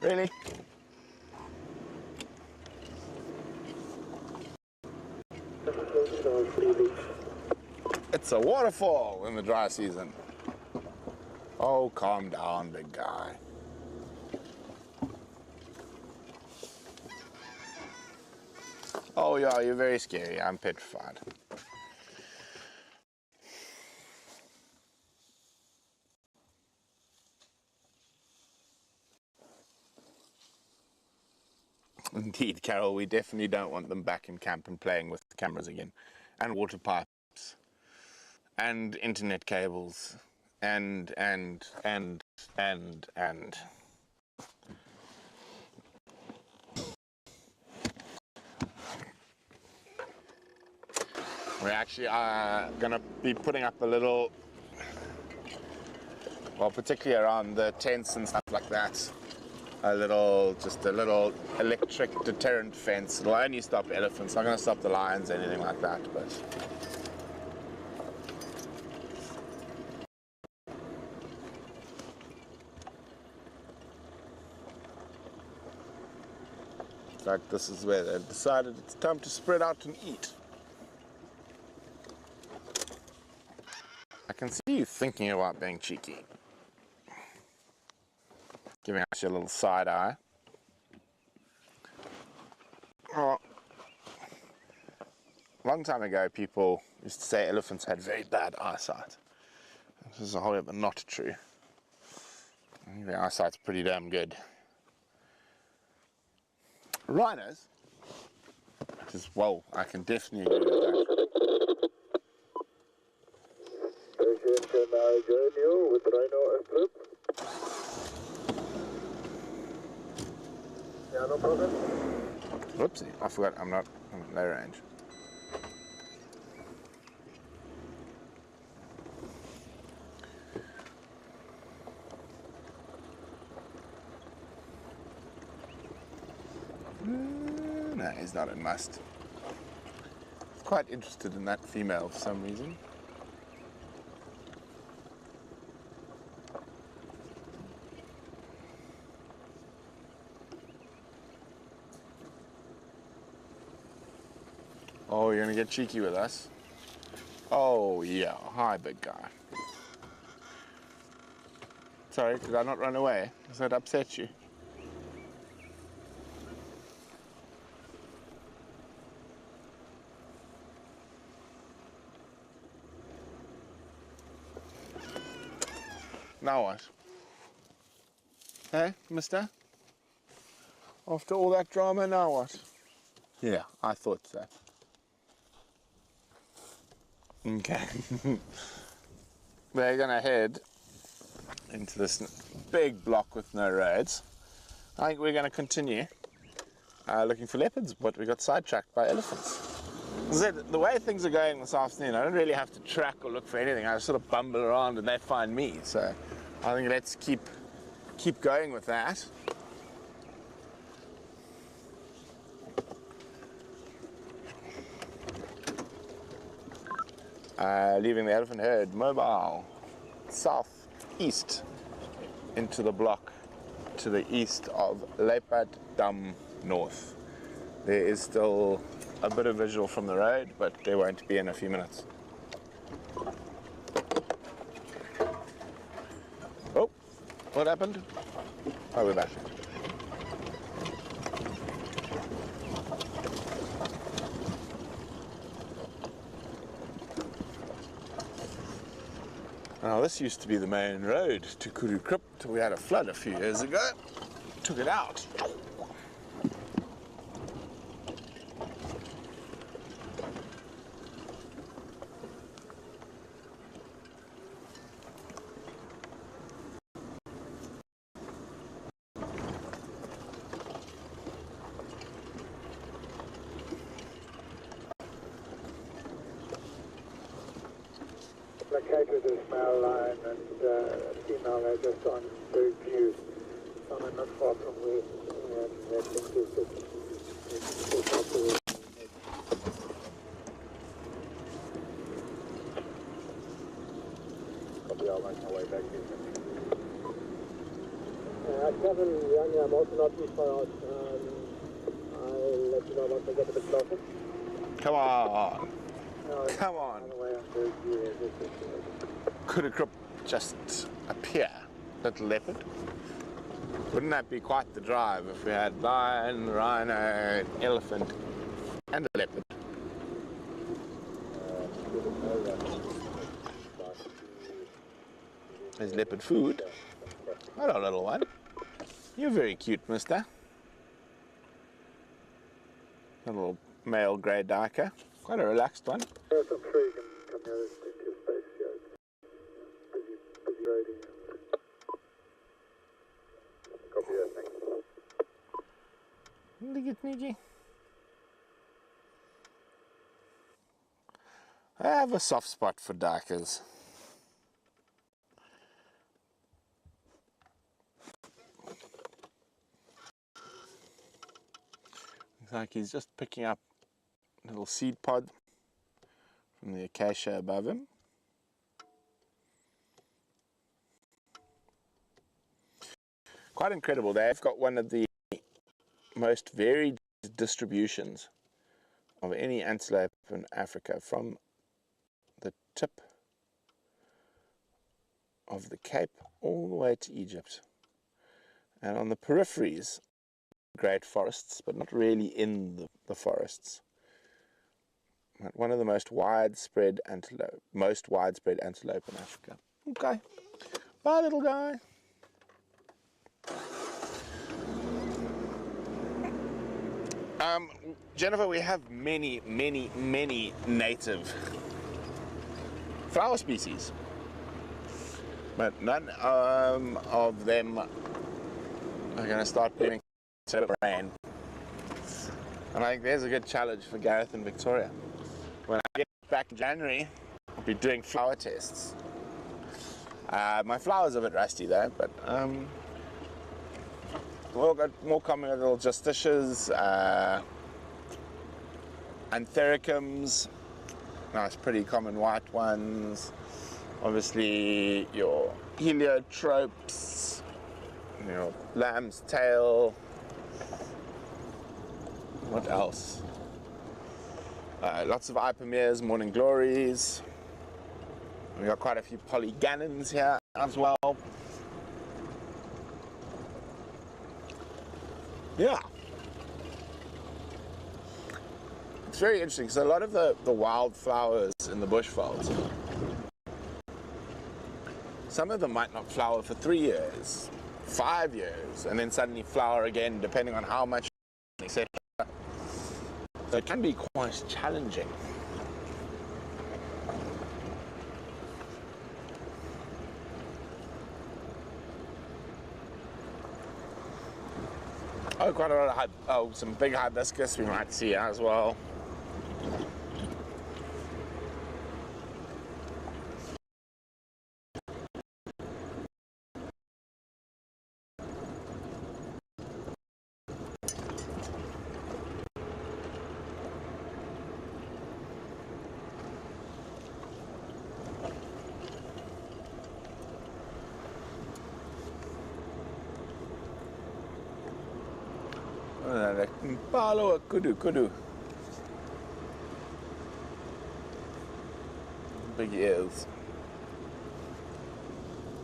Really? It's a waterfall in the dry season. Oh, calm down, big guy. Oh yeah, you're very scary. I'm petrified. Indeed, Carol, we definitely don't want them back in camp and playing with the cameras again. And water pipes. And internet cables. And. We actually are going to be putting up a little, well, particularly around the tents and stuff like that, just a little electric deterrent fence. It'll only stop elephants, not going to stop the lions or anything like that, but... Like this is where they've decided it's time to spread out and eat. I can see you thinking about being cheeky. Giving us your little side eye. Oh. A long time ago, people used to say elephants had very bad eyesight. This is, however, not true. I think their eyesight's pretty damn good. Rhinos, which is, well, I can definitely agree with that. Can I join you with Rhino and Trip? Yeah, no problem. Whoopsie, I forgot I'm not at low range. No, he's not in must. He's quite interested in that female for some reason. Oh, you're gonna get cheeky with us? Oh yeah, hi big guy. Sorry, did I not run away? Does that upset you? Now what? Hey, mister? After all that drama, now what? Yeah, I thought so. Okay. We're gonna head into this big block with no roads. I think we're gonna continue looking for leopards, but we got sidetracked by elephants. The way things are going this afternoon, I don't really have to track or look for anything. I just sort of bumble around and they find me. So I think let's keep going with that. Leaving the elephant herd mobile southeast into the block to the east of Leopard Dam North. There is still a bit of visual from the road, but there won't be in a few minutes. Oh, what happened? Oh, we're back. Now this used to be the main road to Kuru Crypt. We had a flood a few years ago. Took it out. Located a smell line and female are just on very few. Someone not far from where that Kingfisher is. Copy, I'll make my way back here. Kevin, Young, I'm also not too far out. I'll let you know once I get a bit closer. Come on. Come on. Could a crop just appear, little leopard? Wouldn't that be quite the drive if we had lion, rhino, elephant, and a leopard? There's leopard food. Hello, little one. You're very cute, mister. A little male grey darker. Quite a relaxed one. I'm sure you can come here into your space, yeah. Busy roading. Copy that, thanks. Look at Niggy. I have a soft spot for darkers. Looks like he's just picking up a little seed pod from the acacia above him. Quite incredible. They've got one of the most varied distributions of any antelope in Africa, from the tip of the Cape all the way to Egypt. And on the peripheries, great forests, but not really in the forests. One of the most widespread antelope in Africa. Okay. Bye, little guy. Jennifer, we have many native flower species, but none of them are going to start being to brand. And I think there's a good challenge for Gareth and Victoria. When I get back in January, I'll be doing flower tests. My flowers are a bit rusty though, but we've got more common little justicias, anthericums, nice pretty common white ones, obviously your heliotropes, your lamb's tail, what else? Lots of ipomeas, morning glories. We've got quite a few polygannons here as well. Yeah. It's very interesting because a lot of the wildflowers in the bushvelds, some of them might not flower for 3 years, 5 years, and then suddenly flower again depending on how much, etc. So it can be quite challenging. Oh, quite a lot of some big hibiscus we might see as well. Palo kudu. Big ears.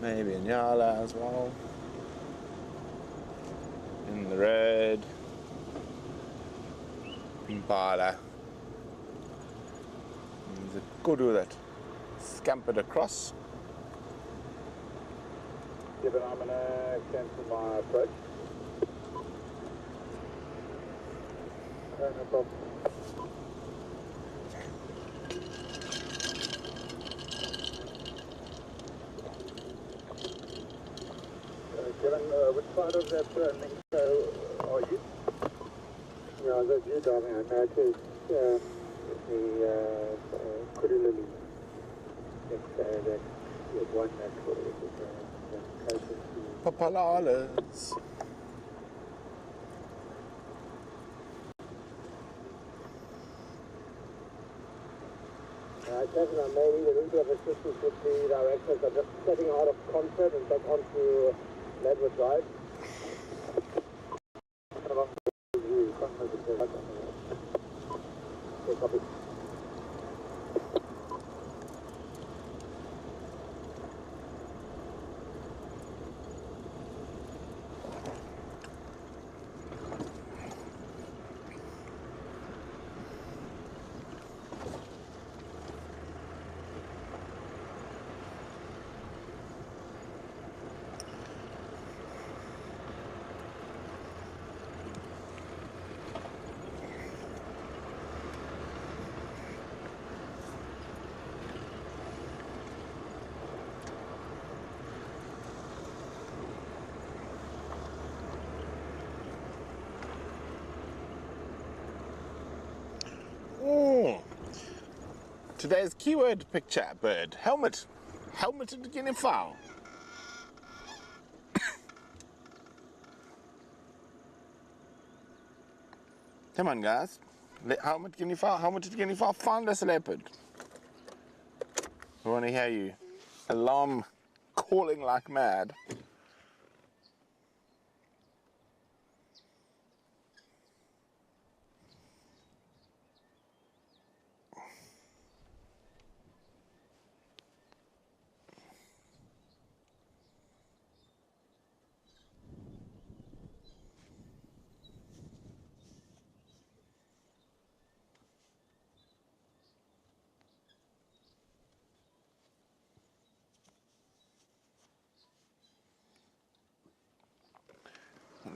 Maybe a nyala as well. In the red. Impala. There's a kudu that scampered across. Give it, I'm going to cancel my approach. No problem. Kevin, which part of that link are you? Yeah, that's you, darling. I noticed the kudu lily. That is one that's closest to Papalalas. Kevin, I may need a little bit of assistance with the directions. I'm just setting out of Concert and back onto Ledwood Drive. Okay, copy. Today's keyword picture bird. Helmet. Helmeted guinea fowl. Come on, guys. Helmeted guinea fowl, find us a leopard. I want to hear you. Alarm calling like mad.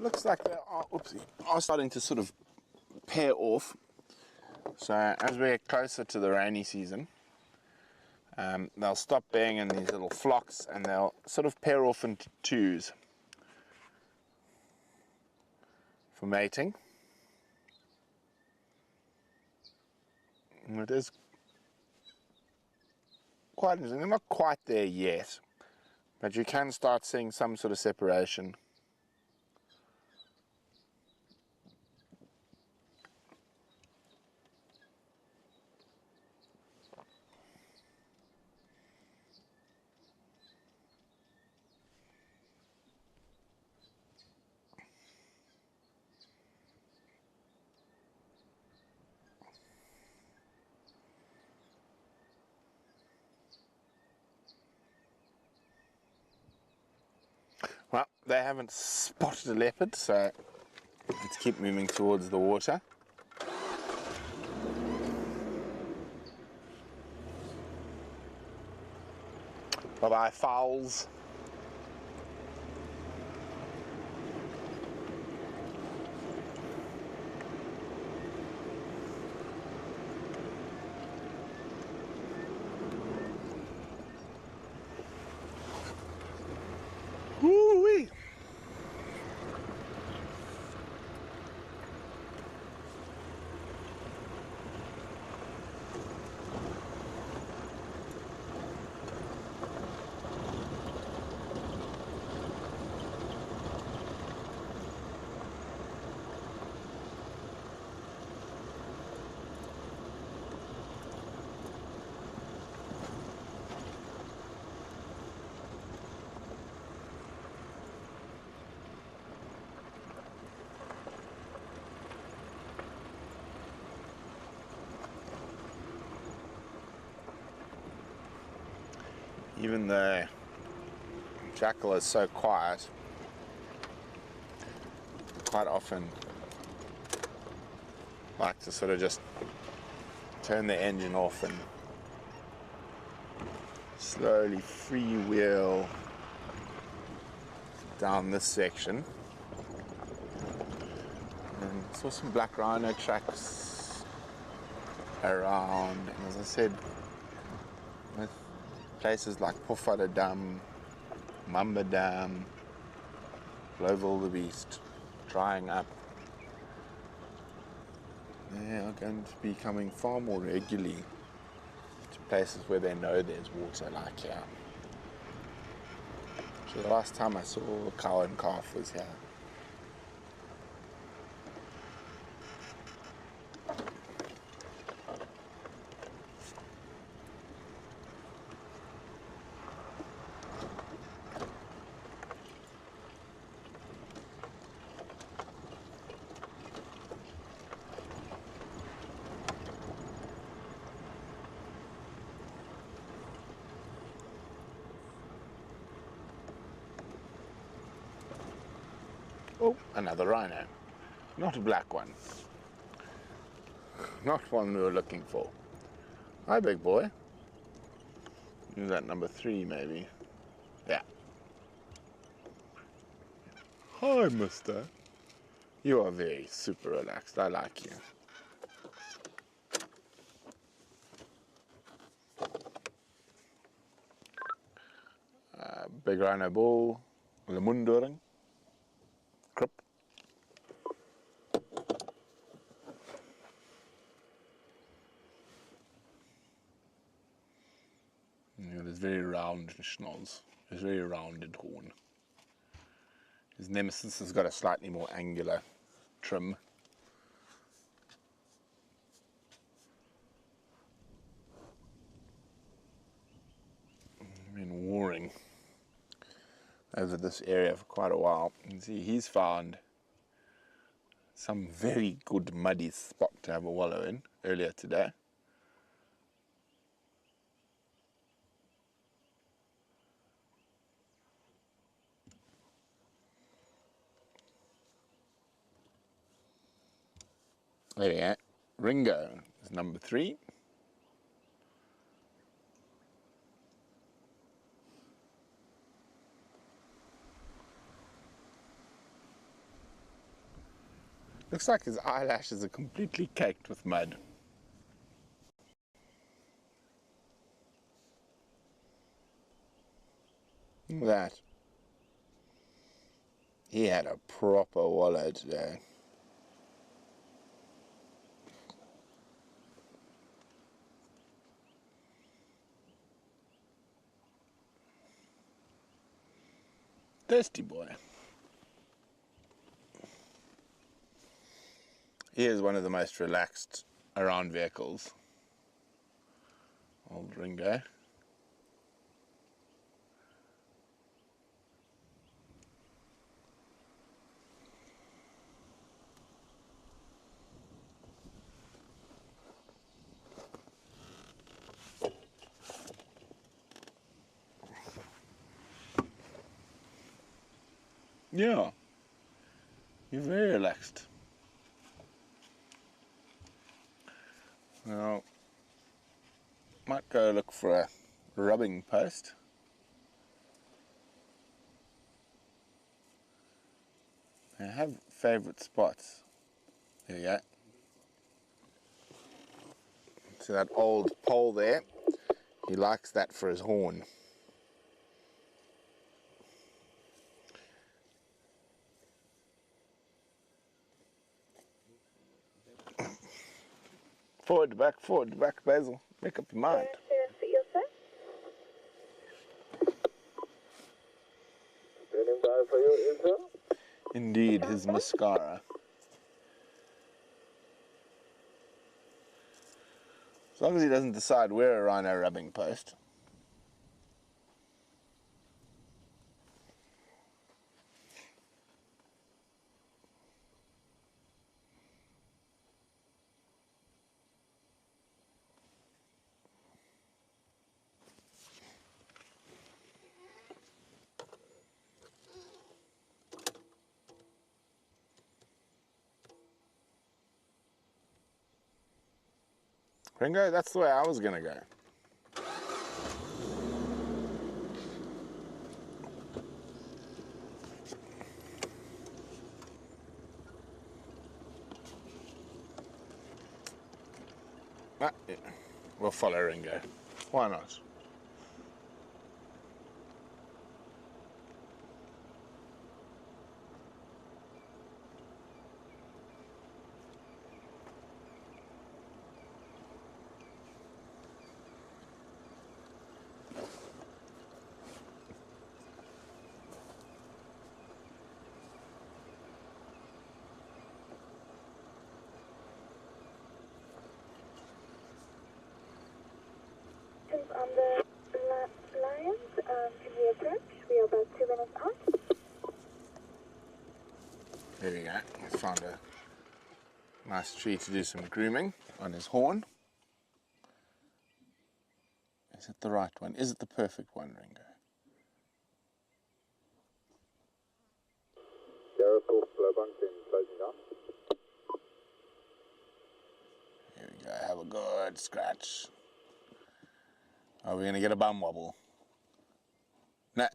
looks like they are starting to sort of pair off. So as we get closer to the rainy season, they'll stop being in these little flocks and they'll sort of pair off into twos for mating. And it is quite interesting. They're not quite there yet, but you can start seeing some sort of separation. Well, they haven't spotted a leopard, so let's keep moving towards the water. Bye-bye, fowls. Woo-wee. Even the jackal is so quiet, quite often like to sort of just turn the engine off and slowly freewheel down this section. And saw some black rhino tracks around, and as I said, with places like Bushveld Dam, Mamba Dam, Lowveld of East drying up, they are going to be coming far more regularly to places where they know there's water, like here. So the last time I saw a cow and calf was here. Oh, another rhino. Not a black one. Not one we were looking for. Hi, big boy. Is that number 3, maybe? Yeah. Hi, mister. You are very super relaxed. I like you. Big rhino bull, Lemundoring, Krupp. There's very round schnoz. There's very rounded horn. His nemesis has got a slightly more angular trim. Been warring over this area for quite a while. You can see he's found some very good muddy spot to have a wallow in earlier today. There we go. Ringo is number 3. Looks like his eyelashes are completely caked with mud. Look at that. He had a proper wallow today. Thirsty boy. He is one of the most relaxed around vehicles. Old Ringo. Yeah, you're very relaxed. Now, might go look for a rubbing post. I have favourite spots. There you go. See that old pole there? He likes that for his horn. Forward, back, Basil. Make up your mind. Standing by for your intel. Indeed, his mascara. As long as he doesn't decide we're a rhino rubbing post. Ringo, that's the way I was going to go. Ah, yeah. We'll follow Ringo. Why not? On the Lions, can we approach? We are about 2 minutes out. There we go. Let's find a nice tree to do some grooming on his horn. Is it the right one? Is it the perfect one, Ringo? Gareth off Lowveld and closing down. Here we go. Have a good scratch. Are we going to get a bum wobble? No.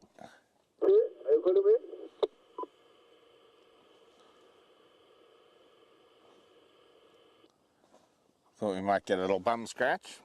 Are you calling me? Thought we might get a little bum scratch.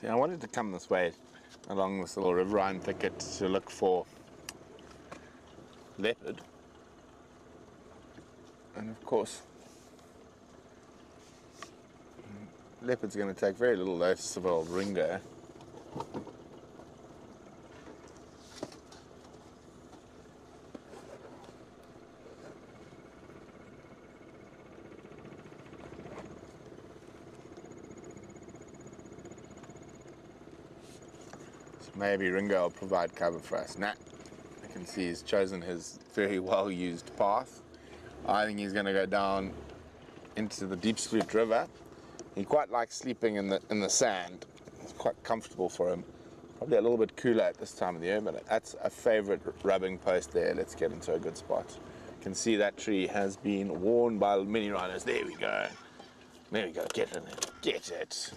See, I wanted to come this way along this little riverine thicket to look for leopard. And of course, leopard's going to take very little notice of old Ringo. maybe Ringo will provide cover for us. Nah, I can see he's chosen his very well used path. I think he's going to go down into the Rietspruit River. He quite likes sleeping in the sand. It's quite comfortable for him. Probably a little bit cooler at this time of the year, but that's a favorite rubbing post there. Let's get into a good spot. You can see that tree has been worn by mini rhinos. There we go. There we go. Get in it. Get it.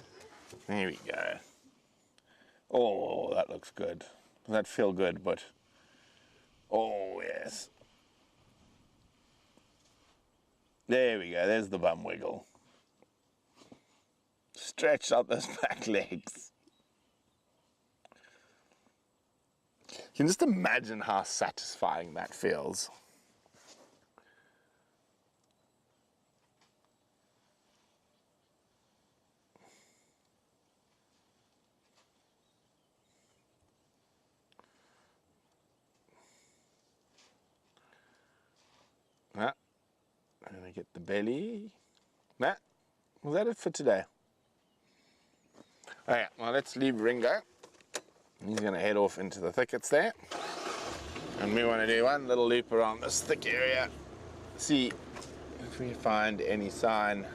There we go. Oh, that looks good. Does that feel good? But oh yes. There we go. There's the bum wiggle. Stretch out those back legs. You can just imagine how satisfying that feels. Nah, I'm gonna get the belly. Nah, was that it for today? Okay, well let's leave Ringo. He's gonna head off into the thickets there. And we want to do one little loop around this thick area. See if we find any sign.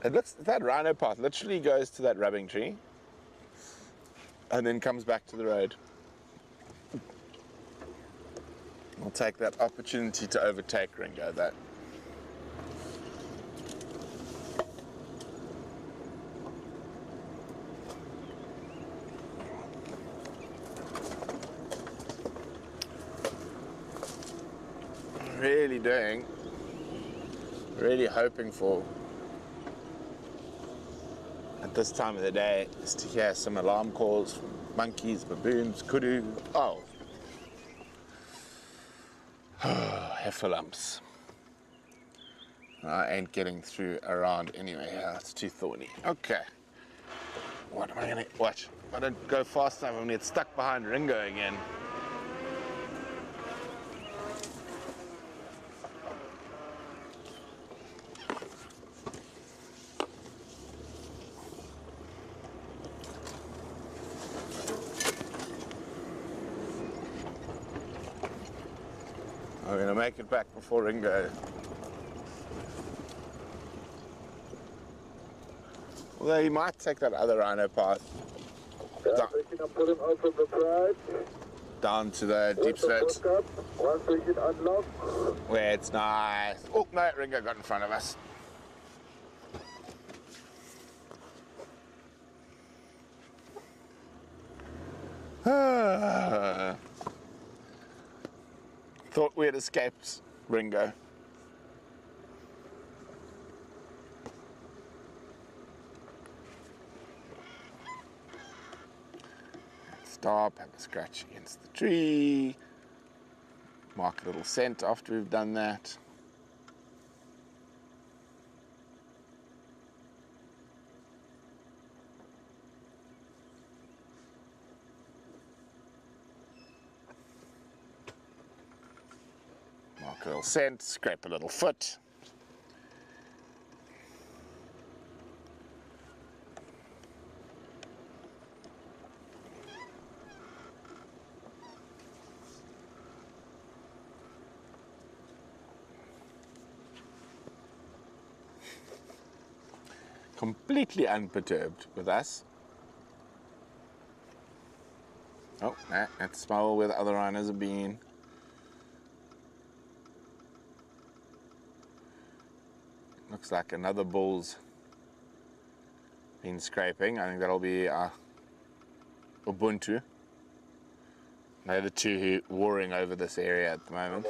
It looks, that rhino path literally goes to that rubbing tree and then comes back to the road. We'll take that opportunity to overtake Ringo though. Really hoping for at this time of the day is to hear some alarm calls from monkeys, baboons, kudu. Oh, heffalumps. I ain't getting through around anyway. Yeah, it's too thorny. Okay. What am I gonna watch? I don't go fast enough. I'm gonna get stuck behind Ringo again. I'm gonna make it back before Ringo. Although he might take that other rhino path. Yeah, we can put him out from the pride. Down to the deep slope. Once we get unlocked. Where it's nice. Oh no, Ringo got in front of us. Thought we had escaped Ringo. Stop, have a scratch against the tree. Mark a little scent after we've done that. Mark a little scent, scrape a little foot. Completely unperturbed with us. Oh, nah, let's smell where the other rhinos have been. Looks like another bull's been scraping. I think that'll be Ubuntu. They're the two who are warring over this area at the moment.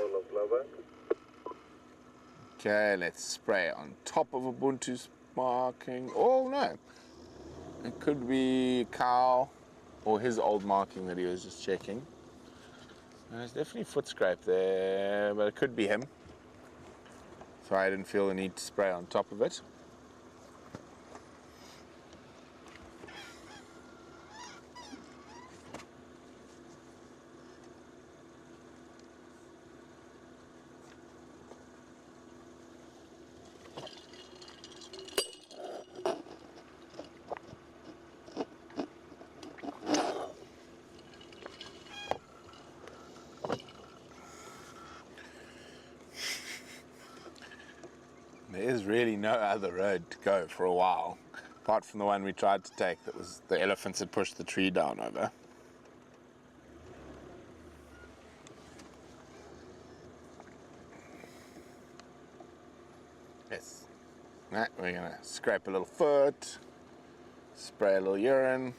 Okay, let's spray on top of Ubuntu's marking. Oh no, it could be cow or his old marking that he was just checking. There's definitely foot scrape there, but it could be him. So I didn't feel the need to spray on top of it. There's really no other road to go for a while, apart from the one we tried to take that was the elephants had pushed the tree down over. Yes. Right, we're gonna scrape a little foot, spray a little urine.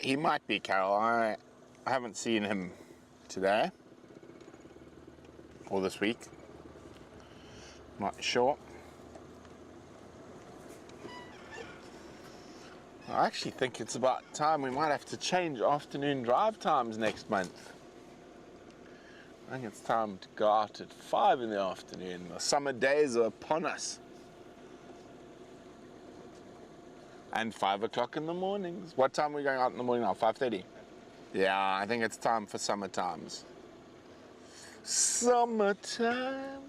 He might be, Carol. I haven't seen him today or this week. Not sure. I actually think it's about time we might have to change afternoon drive times next month. I think it's time to go out at 5 in the afternoon. The summer days are upon us. And 5 o'clock in the mornings. What time are we going out in the morning now? 5:30? Yeah, I think it's time for summer times. Summertime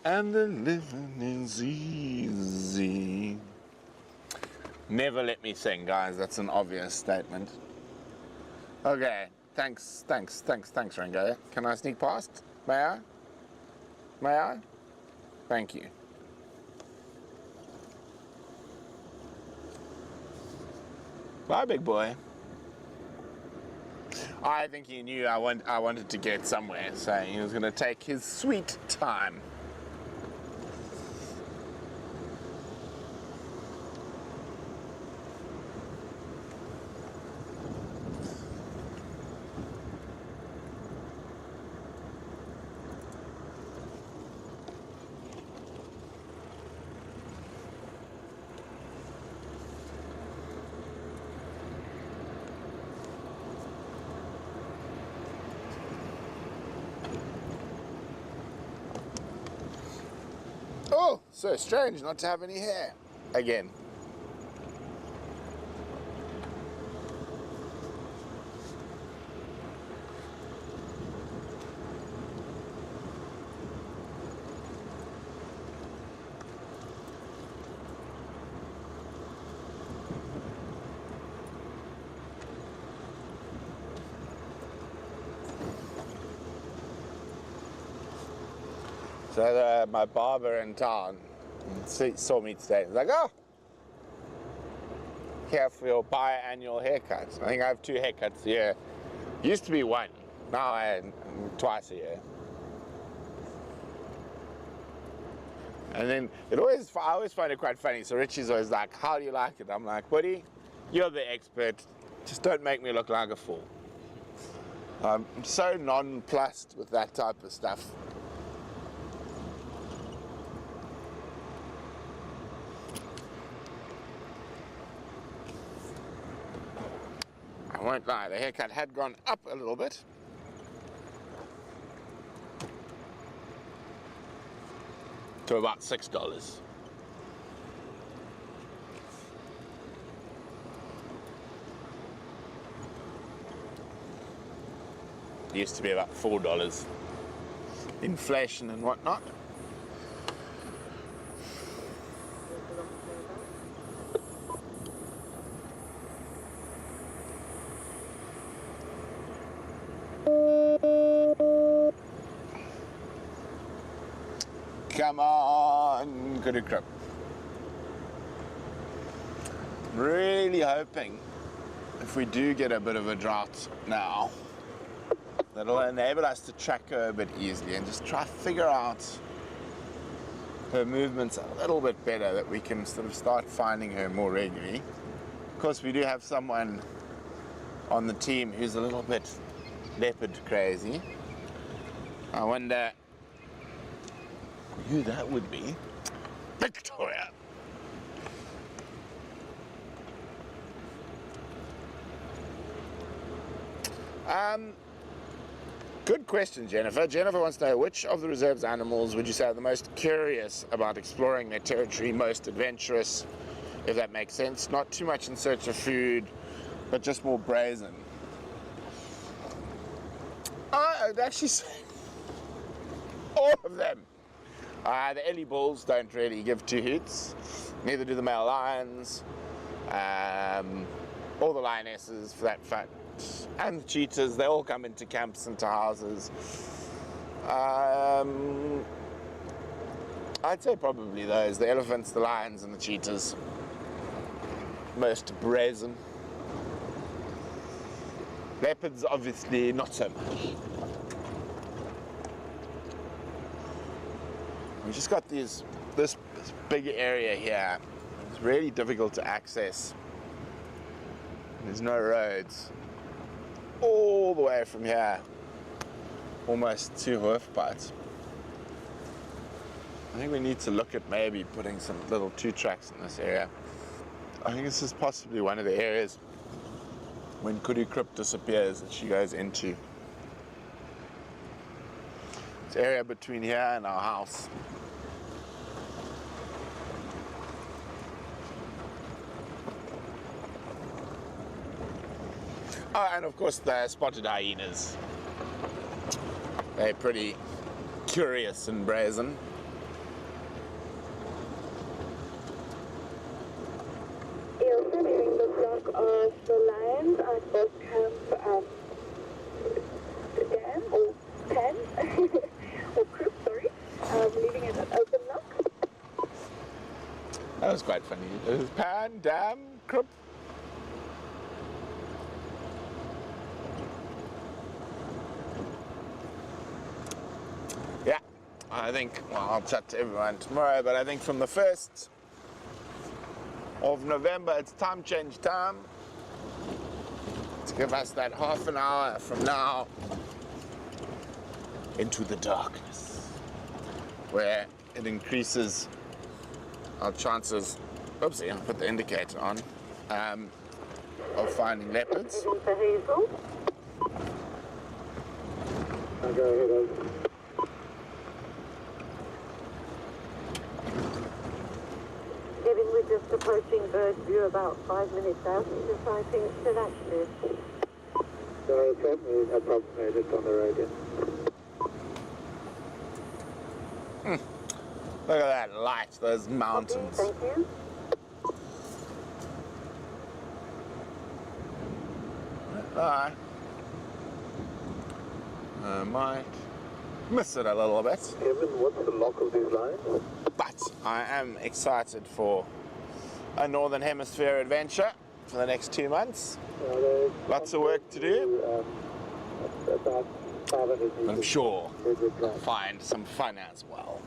and the living is easy. Never let me sing, guys. That's an obvious statement. Okay, thanks, Rango. Can I sneak past? May I? May I? Thank you. Bye, big boy. I think he knew I wanted to get somewhere, so he was going to take his sweet time. Oh, so strange not to have any hair again. So my barber in town saw me today. He's like, "Oh, here for your biannual haircuts." I think I have 2 haircuts a year. Used to be 1. Now I twice a year. And then I always find it quite funny. So Richie's always like, "How do you like it?" I'm like, "Buddy, you're the expert. Just don't make me look like a fool." I'm so nonplussed with that type of stuff. I won't lie, the haircut had gone up a little bit. To about $6. It used to be about $4. Inflation and whatnot. Come on, good grip. I'm really hoping if we do get a bit of a drought now, that'll enable us to track her a bit easily and just try to figure out her movements a little bit better, that we can sort of start finding her more regularly. Of course, we do have someone on the team who's a little bit leopard crazy. I wonder who that would be. Victoria. Good question, Jennifer. Jennifer wants to know, which of the reserve's animals would you say are the most curious about exploring their territory, most adventurous, if that makes sense. Not too much in search of food, but just more brazen. I'd actually say all of them. The Ellie bulls don't really give two hoots, neither do the male lions, or the lionesses for that fact, and the cheetahs. They all come into camps and to houses. I'd say probably those, the elephants, the lions and the cheetahs. Most brazen. Leopards obviously not so much. We've just got this big area here. It's really difficult to access. There's no roads. All the way from here, almost to Hoofpad. I think we need to look at maybe putting some little 2 tracks in this area. I think this is possibly one of the areas when Kudu Crypt disappears that she goes into. This area between here and our house. Oh, and of course the spotted hyenas. They're pretty curious and brazen. Also leaving the flock of the lions at both camp dam or pen or crypt, sorry, leaving it an open lock. That was quite funny. It was pan, dam, crypt. Yeah, I think, well, I'll chat to everyone tomorrow, but I think from the 1st of November, it's time change time. To give us that half an hour from now into the darkness, where it increases our chances, oopsie, I'll put the indicator on, of finding leopards. I'll go ahead. Given we're just approaching bird view about 5 minutes out, the sighting still active. So it's approximated on the road, yeah. Look at that light, those mountains. Okay, thank you. I might miss it a little bit, Kevin, what's the lock of these lines? but I am excited for a Northern Hemisphere adventure for the next 2 months. Lots of work to do. About 500 meters. I'm sure I'll find some fun as well.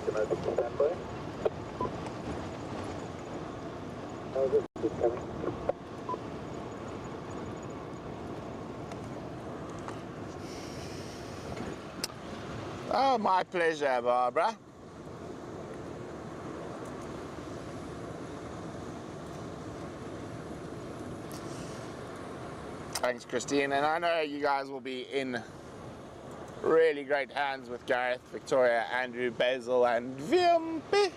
Can I take the standby? Oh, this is coming. Oh, my pleasure, Barbara. Thanks, Christine. And I know you guys will be in really great hands with Gareth, Victoria, Andrew, Basil, and Vimpy.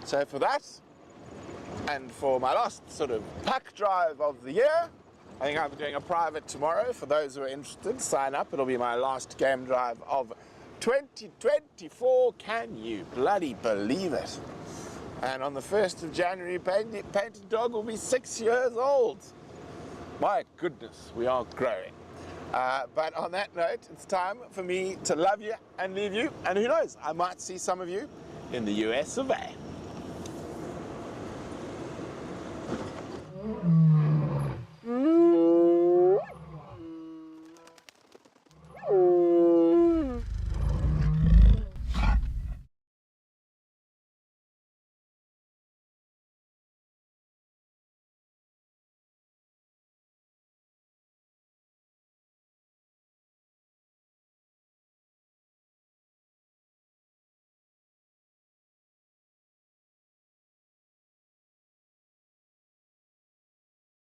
So for that, and for my last sort of pack drive of the year, I think I'm doing a private tomorrow. For those who are interested, sign up. It'll be my last game drive of 2024. Can you bloody believe it? And on the 1st of January, Painted Dog will be 6 years old. My goodness, we are growing. But on that note, it's time for me to love you and leave you. And who knows, I might see some of you in the US of A.